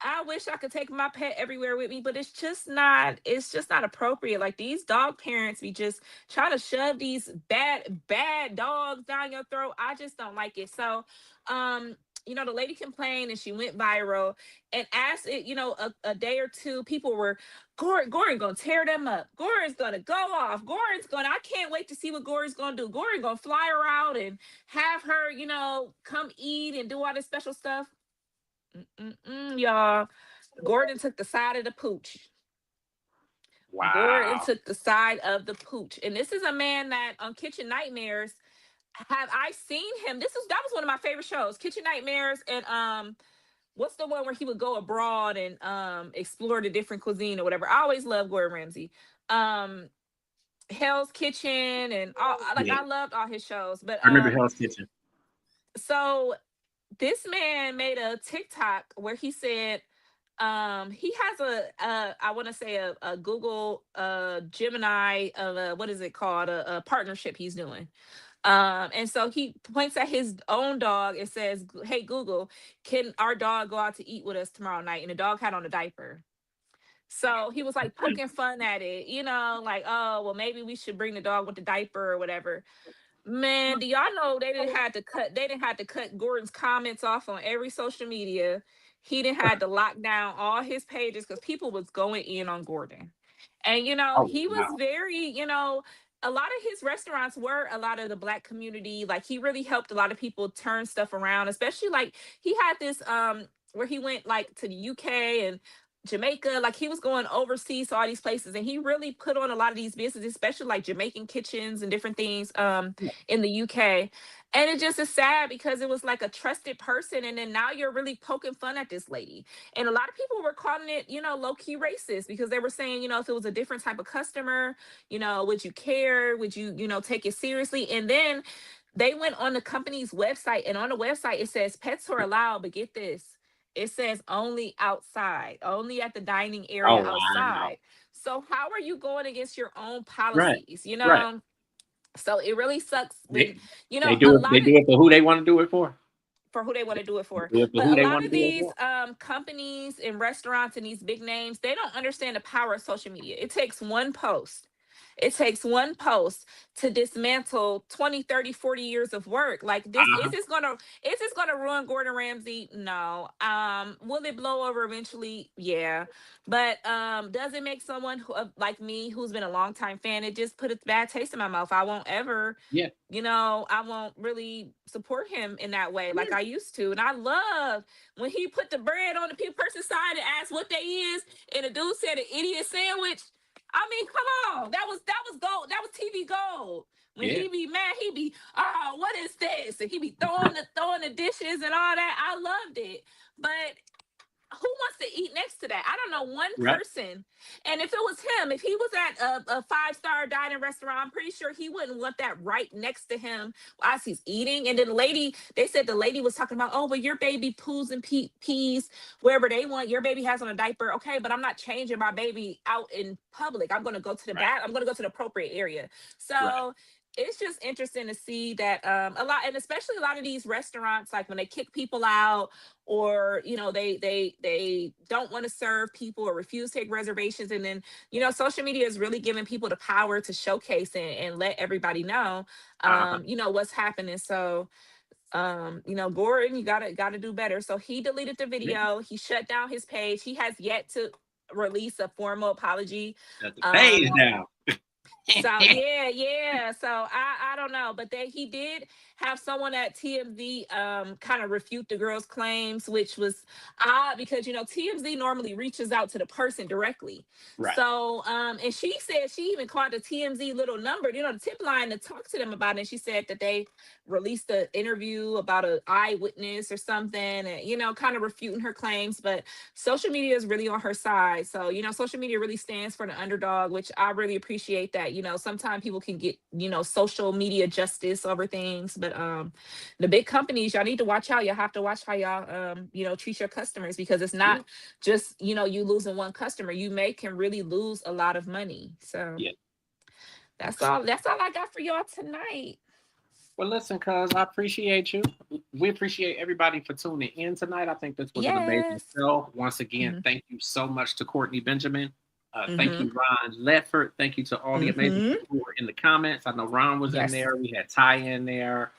I wish I could take my pet everywhere with me, but it's just not appropriate. Like these dog parents be just trying to shove these bad dogs down your throat. I just don't like it. So the lady complained and she went viral, and as it, a day or two, people were Gordon gonna tear them up. Gordon's gonna go off. I can't wait to see what Gordon's gonna do. Gordon gonna fly her out and have her, come eat and do all this special stuff. Y'all. Gordon took the side of the pooch. Gordon Wow. took the side of the pooch. And this is a man that on Kitchen Nightmares have I seen him. That was one of my favorite shows, Kitchen Nightmares, and what's the one where he would go abroad and explore the different cuisine or whatever. I always loved Gordon Ramsay. Um Hell's Kitchen and all, like Yeah, I loved all his shows. But I remember Hell's Kitchen. so this man made a TikTok where he said he has I want to say a Google Gemini what is it called, a partnership he's doing. And so he points at his own dog and says, "Hey Google, can our dog go out to eat with us tomorrow night?" And the dog had on a diaper. So he was like poking fun at it, like, "Oh, well, maybe we should bring the dog with the diaper or whatever." Man, do y'all know they didn't have to cut Gordon's comments off on every social media. He didn't had to lock down all his pages because people was going in on Gordon. And Oh he was wow. very, a lot of his restaurants were a lot of the black community. Like he really helped a lot of people turn stuff around, especially like he had this where he went like to the UK and Jamaica, like he was going overseas to all these places, and he really put on a lot of these businesses, especially like Jamaican kitchens and different things in the UK. And it just is sad because it was like a trusted person, and then now you're really poking fun at this lady. And a lot of people were calling it, low key racist because they were saying, if it was a different type of customer, would you care? Would you, take it seriously? And then they went on the company's website, and on the website it says pets are allowed, but get this, it says only outside, only at the dining area Oh wow. outside. So how are you going against your own Right. policies? Right. So it really sucks when, They a do it. lot They of, do it for who they want to do it for. for who they want to do it They for. do it for But who a they lot want to of do it these for. companies and restaurants and these big names, they don't understand the power of social media. It takes one post. It takes one post to dismantle 20, 30, 40 years of work. Like this, Uh-huh. is this gonna ruin Gordon Ramsay? No. Will it blow over eventually? Yeah. But does it make someone like me, who's been a long time fan, it just put a bad taste in my mouth? I won't ever, Yeah. I won't really support him in that way like Yeah. I used to. And I love when he put the bread on the person's side and asked what they is, and the dude said an idiot sandwich. I mean, come on, that was gold. That was TV gold. When Yeah. he be mad, he be, "Oh, what is this?" And he be throwing the dishes and all that. I loved it, but who wants to eat next to that? I don't know one Right. person. And if it was him, if he was at a five-star dining restaurant, I'm pretty sure he wouldn't want that right next to him as he's eating. And then they said the lady was talking about, "Oh, but your baby poos and pees wherever they want. Your baby has on a diaper." Okay, but I'm not changing my baby out in public. I'm going to go to the Right. bath. I'm going to go to the appropriate area. Right. So it's just interesting to see that a lot, and especially a lot of these restaurants, like when they kick people out, or they don't want to serve people or refuse to take reservations, and then social media is really giving people the power to showcase and let everybody know Uh-huh. what's happening. So Gordon, you gotta do better. So he deleted the Yeah. video, he shut down his page, he has yet to release a formal apology. Shut the page um down. So yeah. So I don't know, but he did have someone at TMZ kind of refute the girl's claims, which was odd because TMZ normally reaches out to the person directly. Right. So and she said she even called the TMZ little number, the tip line, to talk to them about it. And she said that they released an interview about an eyewitness or something, and kind of refuting her claims. But social media is really on her side. So, social media really stands for the underdog, which I really appreciate that. Sometimes people can get, social media justice over things, but the big companies, y'all need to watch out. Y'all have to watch how y'all treat your customers, because it's not just, you losing one customer. You can really lose a lot of money. So Yeah. that's all I got for y'all tonight. Well, listen, cuz I appreciate you. We appreciate everybody for tuning in tonight. I think this was an amazing Yes. show. Once again, Mhm. thank you so much to Courtney Benjamin. Thank Mhm. you, Ron Ledford. Thank you to all the amazing Mhm. people who were in the comments. I know Ron was in Yes. there. We had Ty in there,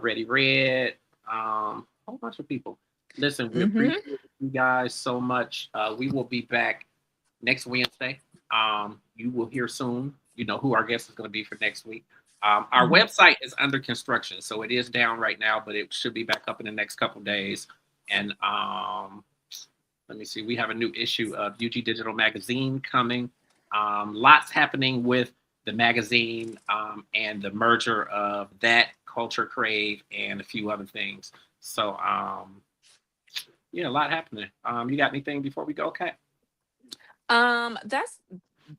Ready Red, a whole bunch of people. Listen, we Mhm. appreciate you guys so much. We will be back next Wednesday. You will hear soon. You know who our guest is going to be for next week. Our Mhm. website is under construction, so it is down right now, but it should be back up in the next couple days. And let me see, we have a new issue of UG Digital Magazine coming. Lots happening with the magazine and the merger of that, Culture Crave, and a few other things. So, yeah, a lot happening. You got anything before we go, Kat?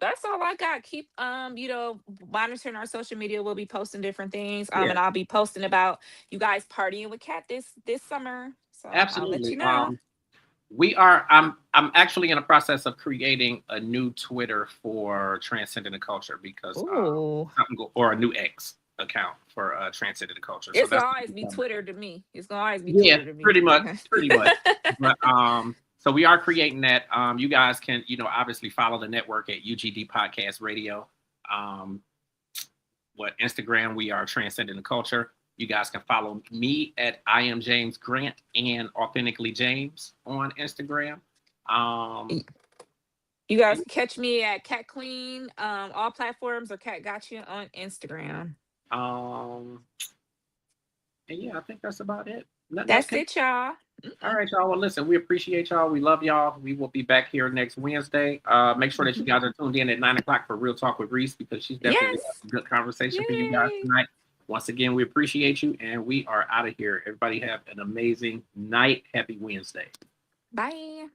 That's all I got. Keep monitoring our social media. We'll be posting different things. Yeah, And I'll be posting about you guys partying with Kat this summer. So I'll let you absolutely. know. We are. I'm actually in the process of creating a new Twitter for Transcending the Culture because Ooh. or a new X account for Transcending the Culture. So It's gonna that's always be Twitter to me. It's gonna always be yeah, Twitter to me. pretty much, Okay. pretty much. But so we are creating that. You guys can obviously follow the network at UGD Podcast Radio. Um, Instagram, we are Transcending the Culture. You guys can follow me at I am James Grant and Authentically James on Instagram. You guys catch me at Cat Queen, all platforms, or Cat Gotcha on Instagram. Um, and yeah, I think that's about it. Nothing else That's can. it, y'all. All right, y'all. Well, listen, we appreciate y'all. We love y'all. We will be back here next Wednesday. Make sure that you guys are tuned in at 9 o'clock for Real Talk with Reese because she's definitely got Yes. some good conversation for you guys Yay. tonight. Once again, we appreciate you, and we are out of here. Everybody have an amazing night. Happy Wednesday. Bye.